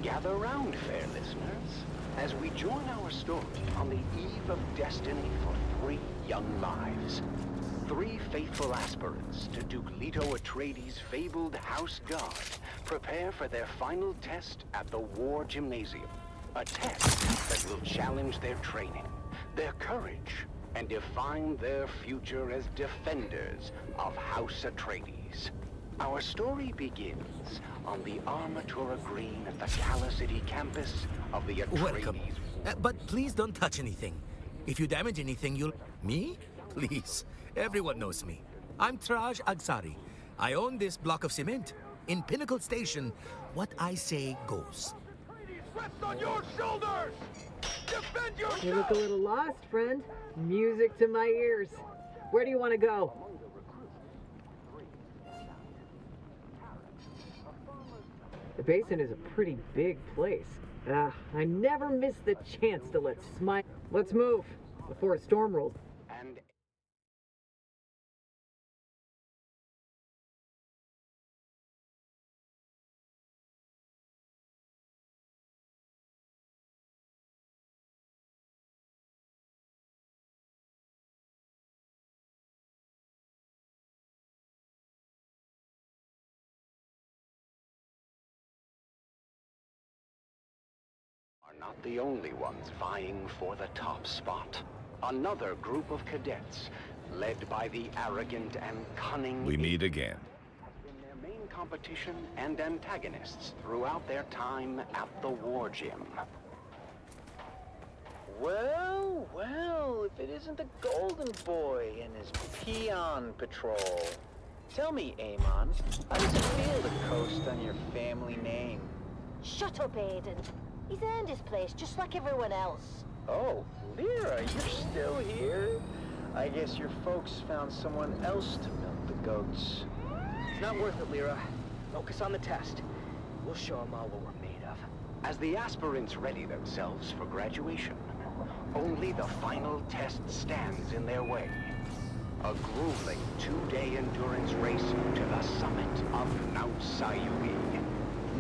Gather round, fair listeners, as we join our story on the eve of destiny for 3 young lives. 3 faithful aspirants to Duke Leto Atreides' fabled House Guard prepare for their final test at the War Gymnasium. A test that will challenge their training, their courage, and define their future as defenders of House Atreides. Our story begins on the Armatura Green at the Cala City campus of the Atreides. Welcome. But please don't touch anything. If you damage anything, you'll... Me? Please. Everyone knows me. I'm Traj Agsari. I own this block of cement. In Pinnacle Station, what I say goes. Rests on your shoulders! Defend yourself! You look a little lost, friend. Music to my ears. Where do you want to go? The basin is a pretty big place. I never miss the chance to let Smile... Let's move before a storm rolls. And are not the only ones vying for the top spot. Another group of cadets, led by the arrogant and cunning... We meet again. ...has been their main competition and antagonists throughout their time at the War Gym. Well, well, if it isn't the Golden Boy and his peon patrol. Tell me, Amon, how does it feel to coast on your family name? Shut up, Aiden. He's earned his place just like everyone else. Oh, Lyra, you're still here? I guess your folks found someone else to milk the goats. It's not worth it, Lyra. Focus on the test. We'll show them all what we're made of. As the aspirants ready themselves for graduation, only the final test stands in their way. A grueling 2-day endurance race to the summit of Mount Sayugi,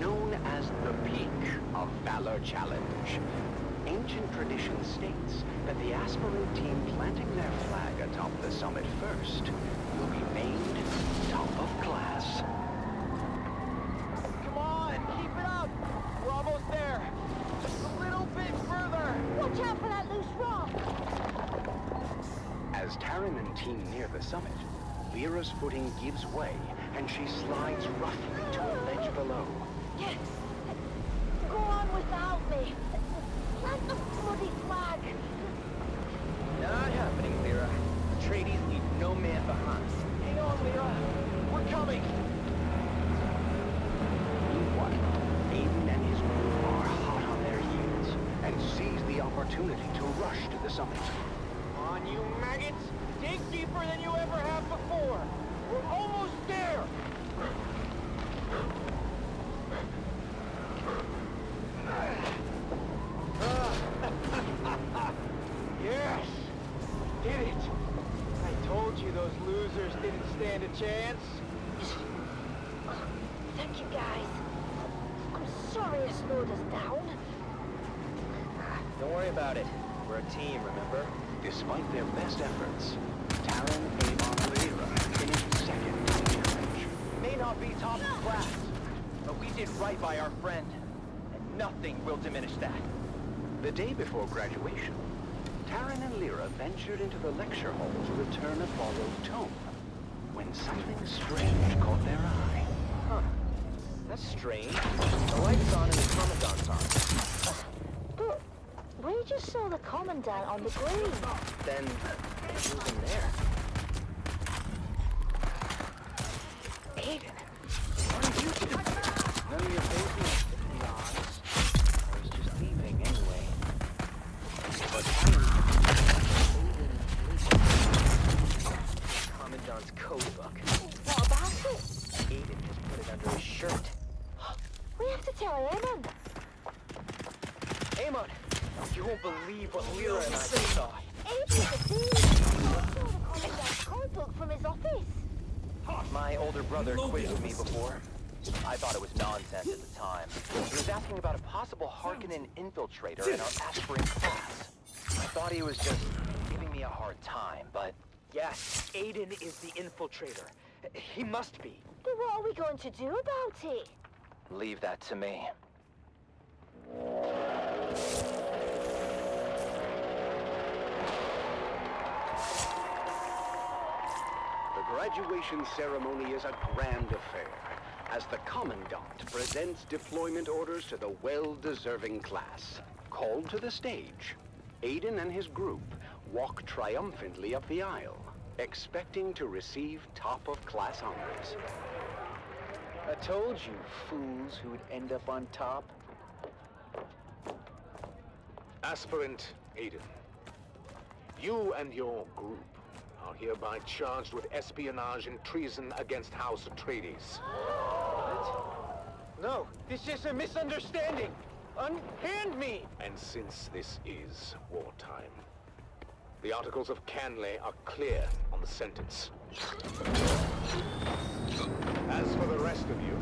known as the Peak of Valor Challenge. Ancient tradition states that the aspirant team planting their flag atop the summit first will be named top of class. Come on, keep it up! We're almost there! Just a little bit further! Watch out for that loose rock! As Taryn and team near the summit, Lyra's footing gives way and she slides roughly to a ledge below. Yes. Go on without me. Plant the bloody flag. Not happening, Lyra. Atreides leave no man behind. Hang on, Lyra. We're coming. Meanwhile, Aiden and his group are hot on their heels and seize the opportunity to rush to the summit. Come on, you maggots! Dig deeper than you ever have before! We're almost there! Yes! Did it! I told you those losers didn't stand a chance. Thank you, guys. I'm sorry I slowed us down. Don't worry about it. We're a team, remember? Despite their best efforts, Taryn, Amon, and Lyra finished second in the challenge. May not be top of class, but we did right by our friend, and nothing will diminish that. The day before graduation, Taryn and Lyra ventured into the lecture hall to return a borrowed tome, when something strange caught their eye. Huh. That's strange. The light's on in the Commandant's office. But we just saw the Commandant on the green. Then, who's in there? Aiden. What are you doing? None of your business, to be honest. I was just leaving anyway. But Commandant's code book. What about it? Aiden just put it under his shirt. We have to tell Amon. Amon! You won't believe what Lyra and I just saw. Aiden the thief. We saw the Commandant's code book from his office. My older brother quizzed me before. I thought it was nonsense at the time. He was asking about a possible Harkonnen infiltrator in our aspirant class. I thought he was just giving me a hard time, but... Yes, Aiden is the infiltrator. He must be. But what are we going to do about it? Leave that to me. The graduation ceremony is a grand affair, as the Commandant presents deployment orders to the well-deserving class. Called to the stage, Aiden and his group walk triumphantly up the aisle, expecting to receive top-of-class honors. I told you, fools, who would end up on top. Aspirant Aiden, you and your group are hereby charged with espionage and treason against House Atreides. What? No, this is a misunderstanding. Unhand me! And since this is wartime, the Articles of Canley are clear on the sentence. As for the rest of you,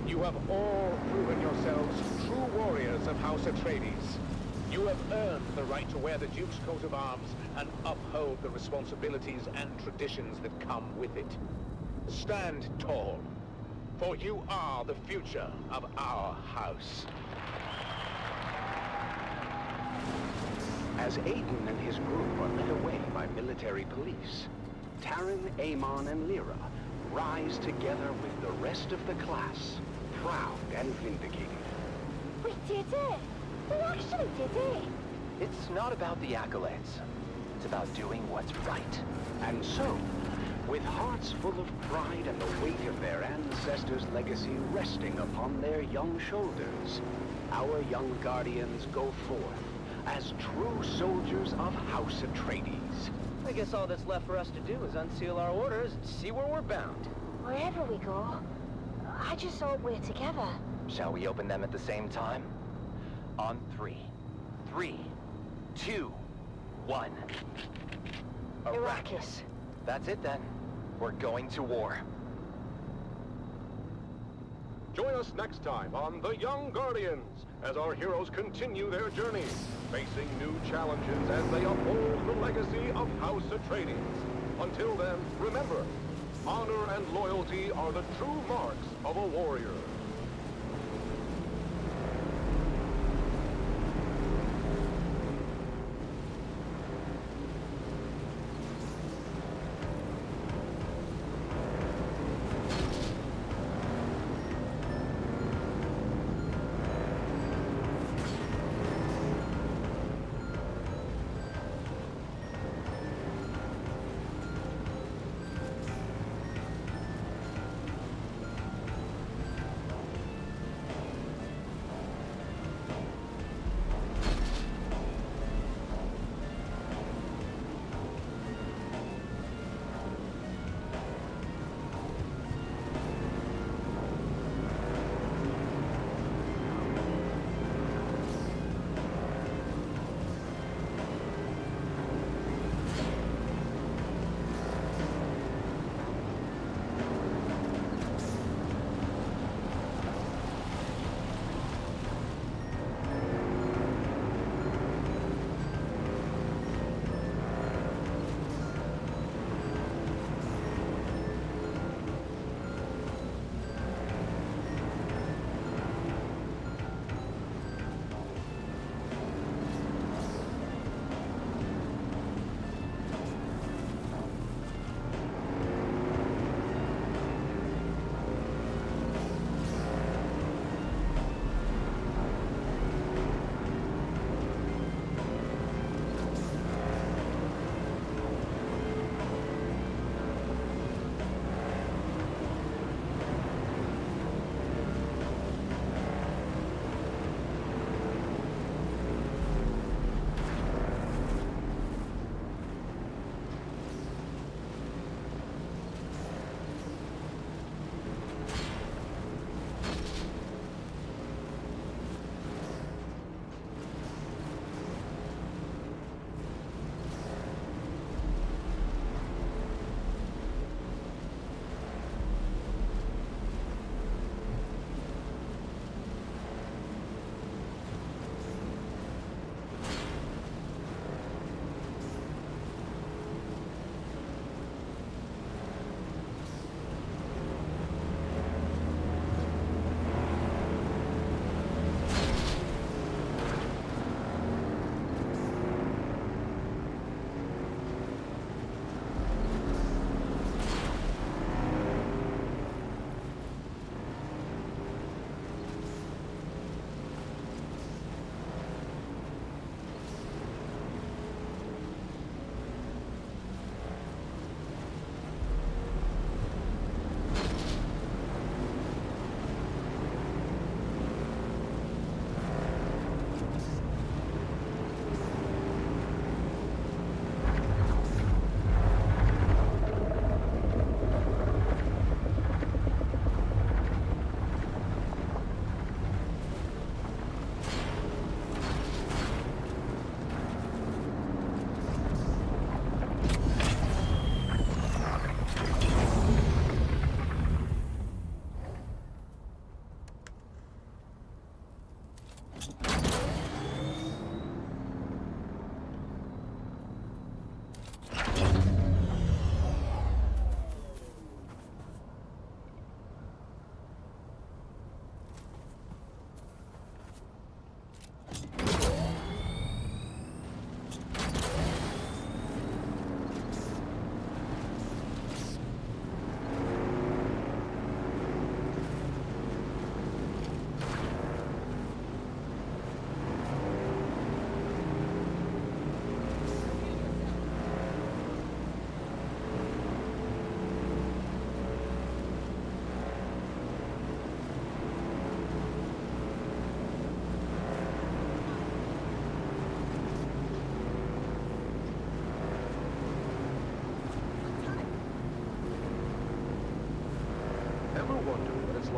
you have all proven yourselves true warriors of House Atreides. You have earned the right to wear the Duke's coat of arms and uphold the responsibilities and traditions that come with it. Stand tall, for you are the future of our house. As Aiden and his group are led away by military police, Taryn, Amon, and Lyra rise together with the rest of the class, proud and vindicated. We did it! We actually did it! It's not about the accolades. It's about doing what's right. And so, with hearts full of pride and the weight of their ancestors' legacy resting upon their young shoulders, our young guardians go forth as true soldiers of House Atreides. I guess all that's left for us to do is unseal our orders and see where we're bound. Wherever we go, I just hope we're together. Shall we open them at the same time? On three. 3, 2, 1. Arrakis. That's it then. We're going to war. Join us next time on The Young Guardians as our heroes continue their journey, facing new challenges as they uphold the legacy of House Atreides. Until then, remember, honor and loyalty are the true marks of a warrior.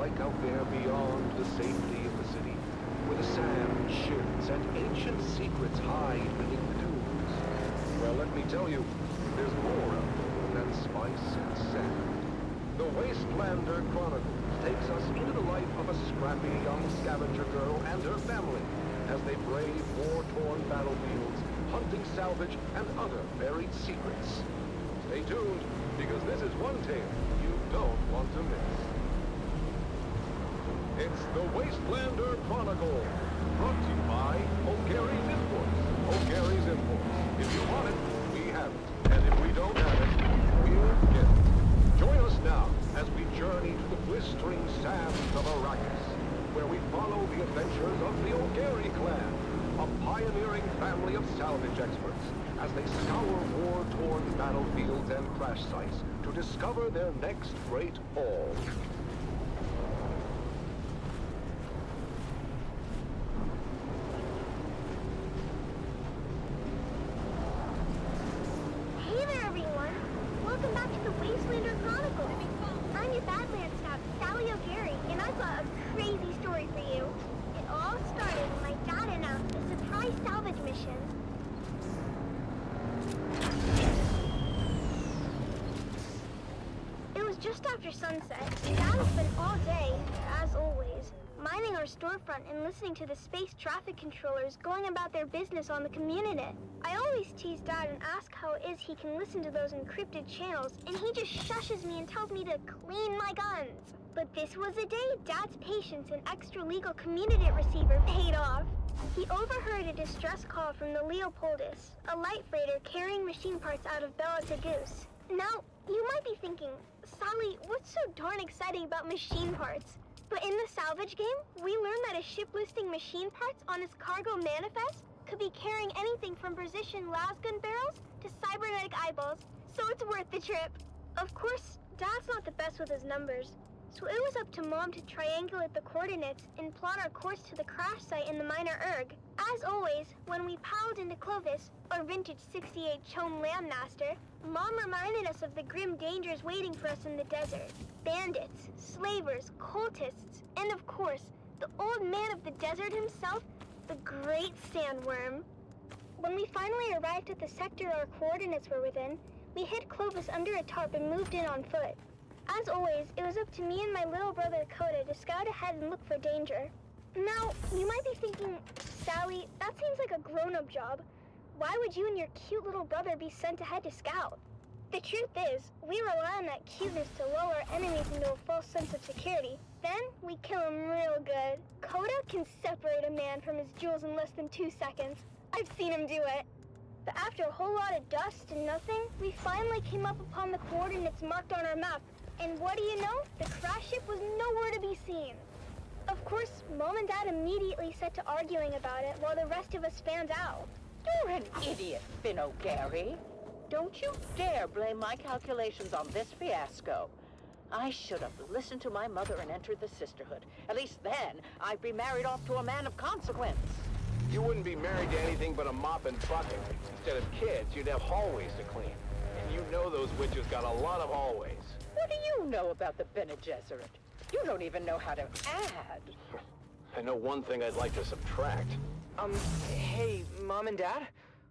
like out there beyond the safety of the city, where the sand shifts and ancient secrets hide beneath the dunes. Well, let me tell you, there's more out there than spice and sand. The Wastelander Chronicles takes us into the life of a scrappy young scavenger girl and her family as they brave war-torn battlefields, hunting salvage and other buried secrets. Stay tuned, because this is one tale you don't want to miss. It's the Wastelander Chronicle, brought to you by O'Gary's Imports. O'Gary's Imports. If you want it, we have it. And if we don't have it, we'll get it. Join us now as we journey to the blistering sands of Arrakis, where we follow the adventures of the O'Gary clan, a pioneering family of salvage experts, as they scour war-torn battlefields and crash sites to discover their next great haul. Hey there, everyone! Welcome back to the Wastelander Chronicle. I'm your Badlands scout, Sally O'Gary, and I've got a crazy story for you. It all started when my dad announced a surprise salvage mission. It was just after sunset. Dad has been all day, as always, mining our storefront and listening to the space traffic controllers going about their business on the Communinet. I always tease Dad and ask how it is he can listen to those encrypted channels, and he just shushes me and tells me to clean my guns. But this was the day Dad's patience and extra-legal Communinet receiver paid off. He overheard a distress call from the Leopoldus, a light freighter carrying machine parts out of Bella Goose. Now, you might be thinking, Sally, what's so darn exciting about machine parts? But in the salvage game, we learned that a ship listing machine parts on its cargo manifest could be carrying anything from precision lasgun barrels to cybernetic eyeballs, so it's worth the trip. Of course, Dad's not the best with his numbers, so it was up to Mom to triangulate the coordinates and plot our course to the crash site in the Minor Erg. As always, when we piled into Clovis, our vintage 68 Chome Landmaster, Mom reminded us of the grim dangers waiting for us in the desert. Bandits, slavers, cultists, and of course, the old man of the desert himself, the Great Sandworm. When we finally arrived at the sector our coordinates were within, we hid Clovis under a tarp and moved in on foot. As always, it was up to me and my little brother Coda to scout ahead and look for danger. Now, you might be thinking, Sally, that seems like a grown-up job. Why would you and your cute little brother be sent ahead to scout? The truth is, we rely on that cuteness to lull our enemies into a false sense of security. Then, we kill them real good. Coda can separate a man from his jewels in less than 2 seconds. I've seen him do it. But after a whole lot of dust and nothing, we finally came up upon the coordinates marked on our map. And what do you know? The crash ship was nowhere to be seen. Of course, Mom and Dad immediately set to arguing about it while the rest of us fanned out. You're an idiot, Finn O'Gary. Don't you dare blame my calculations on this fiasco. I should have listened to my mother and entered the sisterhood. At least then, I'd be married off to a man of consequence. You wouldn't be married to anything but a mop and bucket. Instead of kids, you'd have hallways to clean. And you know those witches got a lot of hallways. What do you know about the Bene Gesserit? You don't even know how to add. I know one thing I'd like to subtract. Hey, Mom and Dad?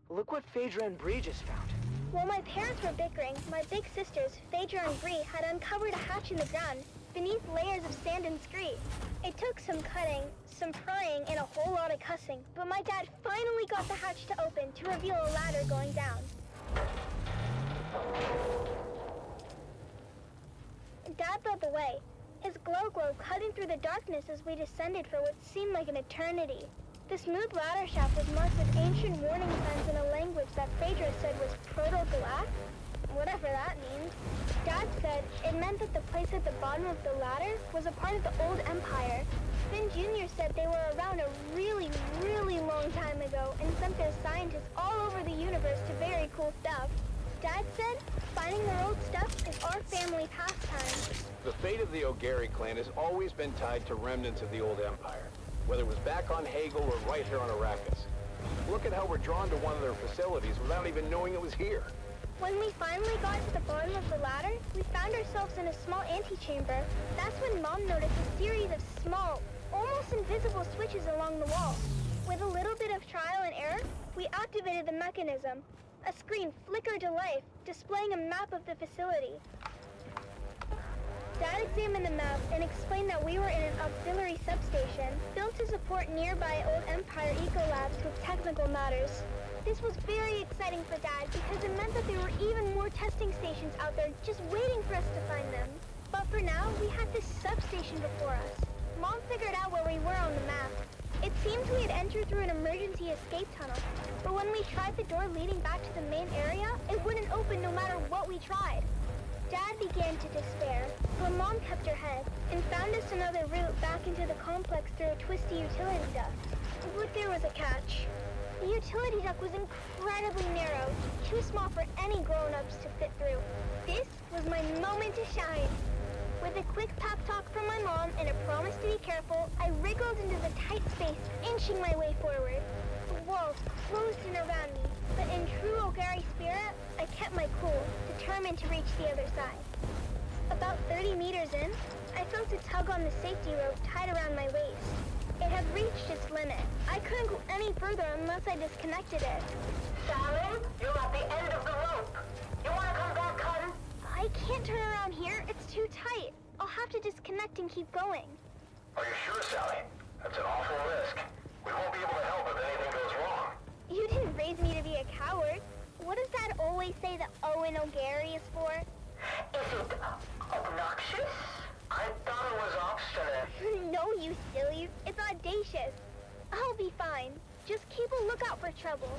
Look what Phaedra and Bree just found. While my parents were bickering, my big sisters, Phaedra and Bree, had uncovered a hatch in the ground, beneath layers of sand and scree. It took some cutting, some prying, and a whole lot of cussing, but my dad finally got the hatch to open to reveal a ladder going down. Dad led the way, his glow cutting through the darkness as we descended for what seemed like an eternity. The smooth ladder shaft was marked with ancient warning signs in a language that Phaedra said was Proto-Galactic, whatever that means. Dad said it meant that the place at the bottom of the ladder was a part of the old empire. Finn Jr. said they were around a really, really long time ago and sent their scientists all over the universe to very cool stuff. Dad said finding their old stuff is our family pastime. The fate of the O'Gary clan has always been tied to remnants of the old empire, whether it was back on Hagel or right here on Arrakis. Look at how we're drawn to one of their facilities without even knowing it was here. When we finally got to the bottom of the ladder, we found ourselves in a small antechamber. That's when Mom noticed a series of small, almost invisible switches along the wall. With a little bit of trial and error, we activated the mechanism. A screen flickered to life, displaying a map of the facility. Dad examined the map and explained that we were in an auxiliary substation built to support nearby old Empire ecolabs with technical matters. This was very exciting for Dad because it meant that there were even more testing stations out there just waiting for us to find them. But for now, we had this substation before us. Mom figured out where we were on the map. It seemed we had entered through an emergency escape tunnel, but when we tried the door leading back to the main area, it wouldn't open no matter what we tried. Dad began to despair, but Mom kept her head and found us another route back into the complex through a twisty utility duct. But there was a catch. The utility duct was incredibly narrow, too small for any grown-ups to fit through. This was my moment to shine. With a quick pep talk from my mom and a promise to be careful, I wriggled into the tight space, inching my way forward. The walls closed in around me, but in true O'Gary spirit, I kept my cool, determined to reach the other side. About 30 meters in, I felt a tug on the safety rope tied around my waist. It had reached its limit. I couldn't go any further unless I disconnected it. Sally, you're at the end of the rope. You want to come back, hun? I can't turn around here. It's too tight. I'll have to disconnect and keep going. Are you sure, Sally? That's an awful risk. We won't be able to help if anything goes wrong. You didn't raise me to be a coward. What does Dad always say that Owen O'Gary is for? Is it obnoxious? I thought it was obstinate. No, you silly. It's audacious. I'll be fine. Just keep a lookout for trouble.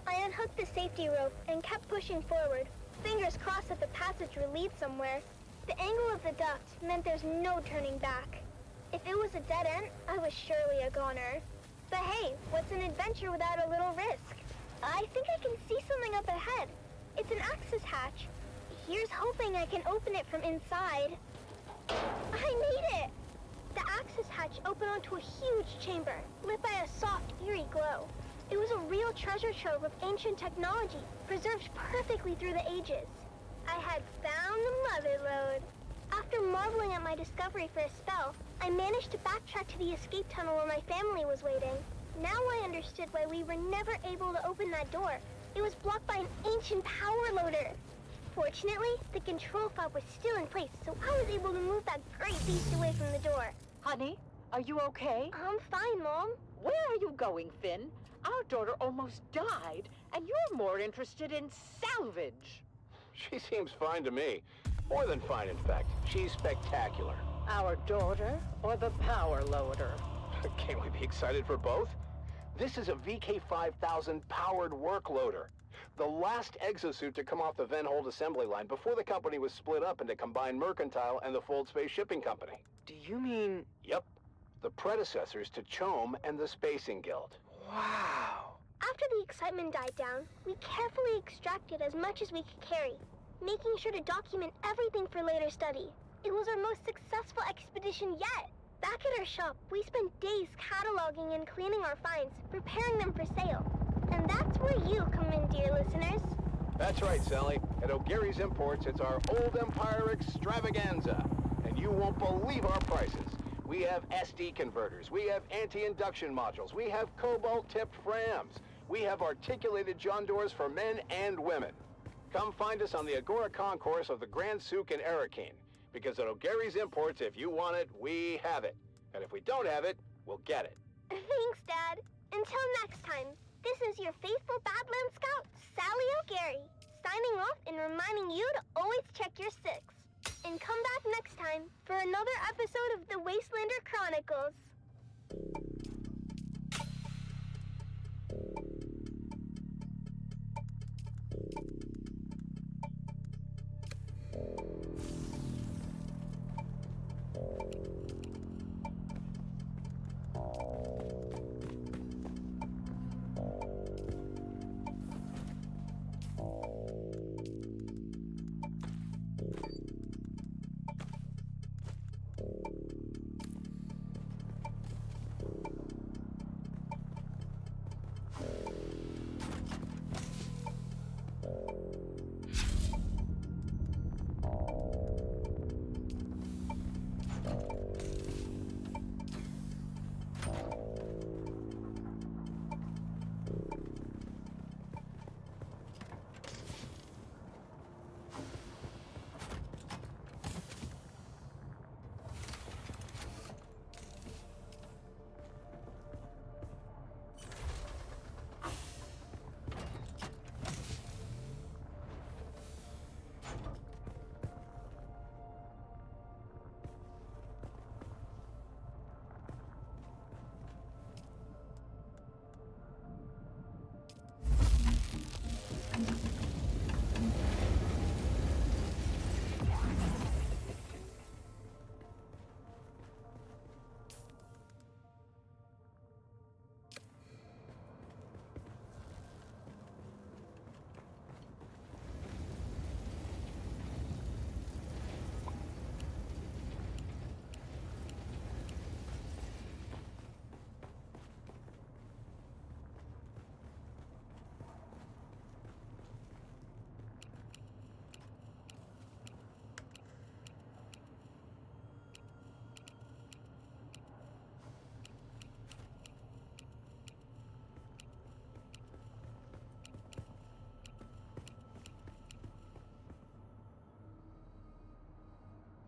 I unhooked the safety rope and kept pushing forward, fingers crossed that the passage would lead somewhere. The angle of the duct meant there's no turning back. If it was a dead end, I was surely a goner. But hey, what's an adventure without a little risk? I think I can see something up ahead. It's an access hatch. Here's hoping I can open it from inside. I made it! The access hatch opened onto a huge chamber, lit by a soft, eerie glow. It was a real treasure trove of ancient technology, preserved perfectly through the ages. I had found the mother lode. After marveling at my discovery for a spell, I managed to backtrack to the escape tunnel where my family was waiting. Now I understood why we were never able to open that door. It was blocked by an ancient power loader. Fortunately, the control fob was still in place, so I was able to move that great beast away from the door. Honey, are you okay? I'm fine, Mom. Where are you going, Finn? Our daughter almost died, and you're more interested in salvage. She seems fine to me. More than fine, in fact. She's spectacular. Our daughter or the power loader? Can't we be excited for both? This is a VK5000 powered work loader. The last exosuit to come off the Venhold assembly line before the company was split up into Combined Mercantile and the Fold Space Shipping Company. Do you mean... Yep. The predecessors to CHOAM and the Spacing Guild. Wow. After the excitement died down, we carefully extracted as much as we could carry, making sure to document everything for later study. It was our most successful expedition yet. Back at our shop, we spent days cataloging and cleaning our finds, preparing them for sale. And that's where you come in, dear listeners. That's right, Sally. At O'Gary's Imports, it's our Old Empire extravaganza. And you won't believe our prices. We have SD converters, we have anti-induction modules, we have cobalt-tipped frams, we have articulated John doors for men and women. Come find us on the Agora Concourse of the Grand Souk in Arakeen. Because at O'Gary's Imports, if you want it, we have it. And if we don't have it, we'll get it. Thanks, Dad. Until next time, this is your faithful Badland Scout, Sally O'Gary, signing off and reminding you to always check your six. And come back next time for another episode of the Wastelander Chronicles.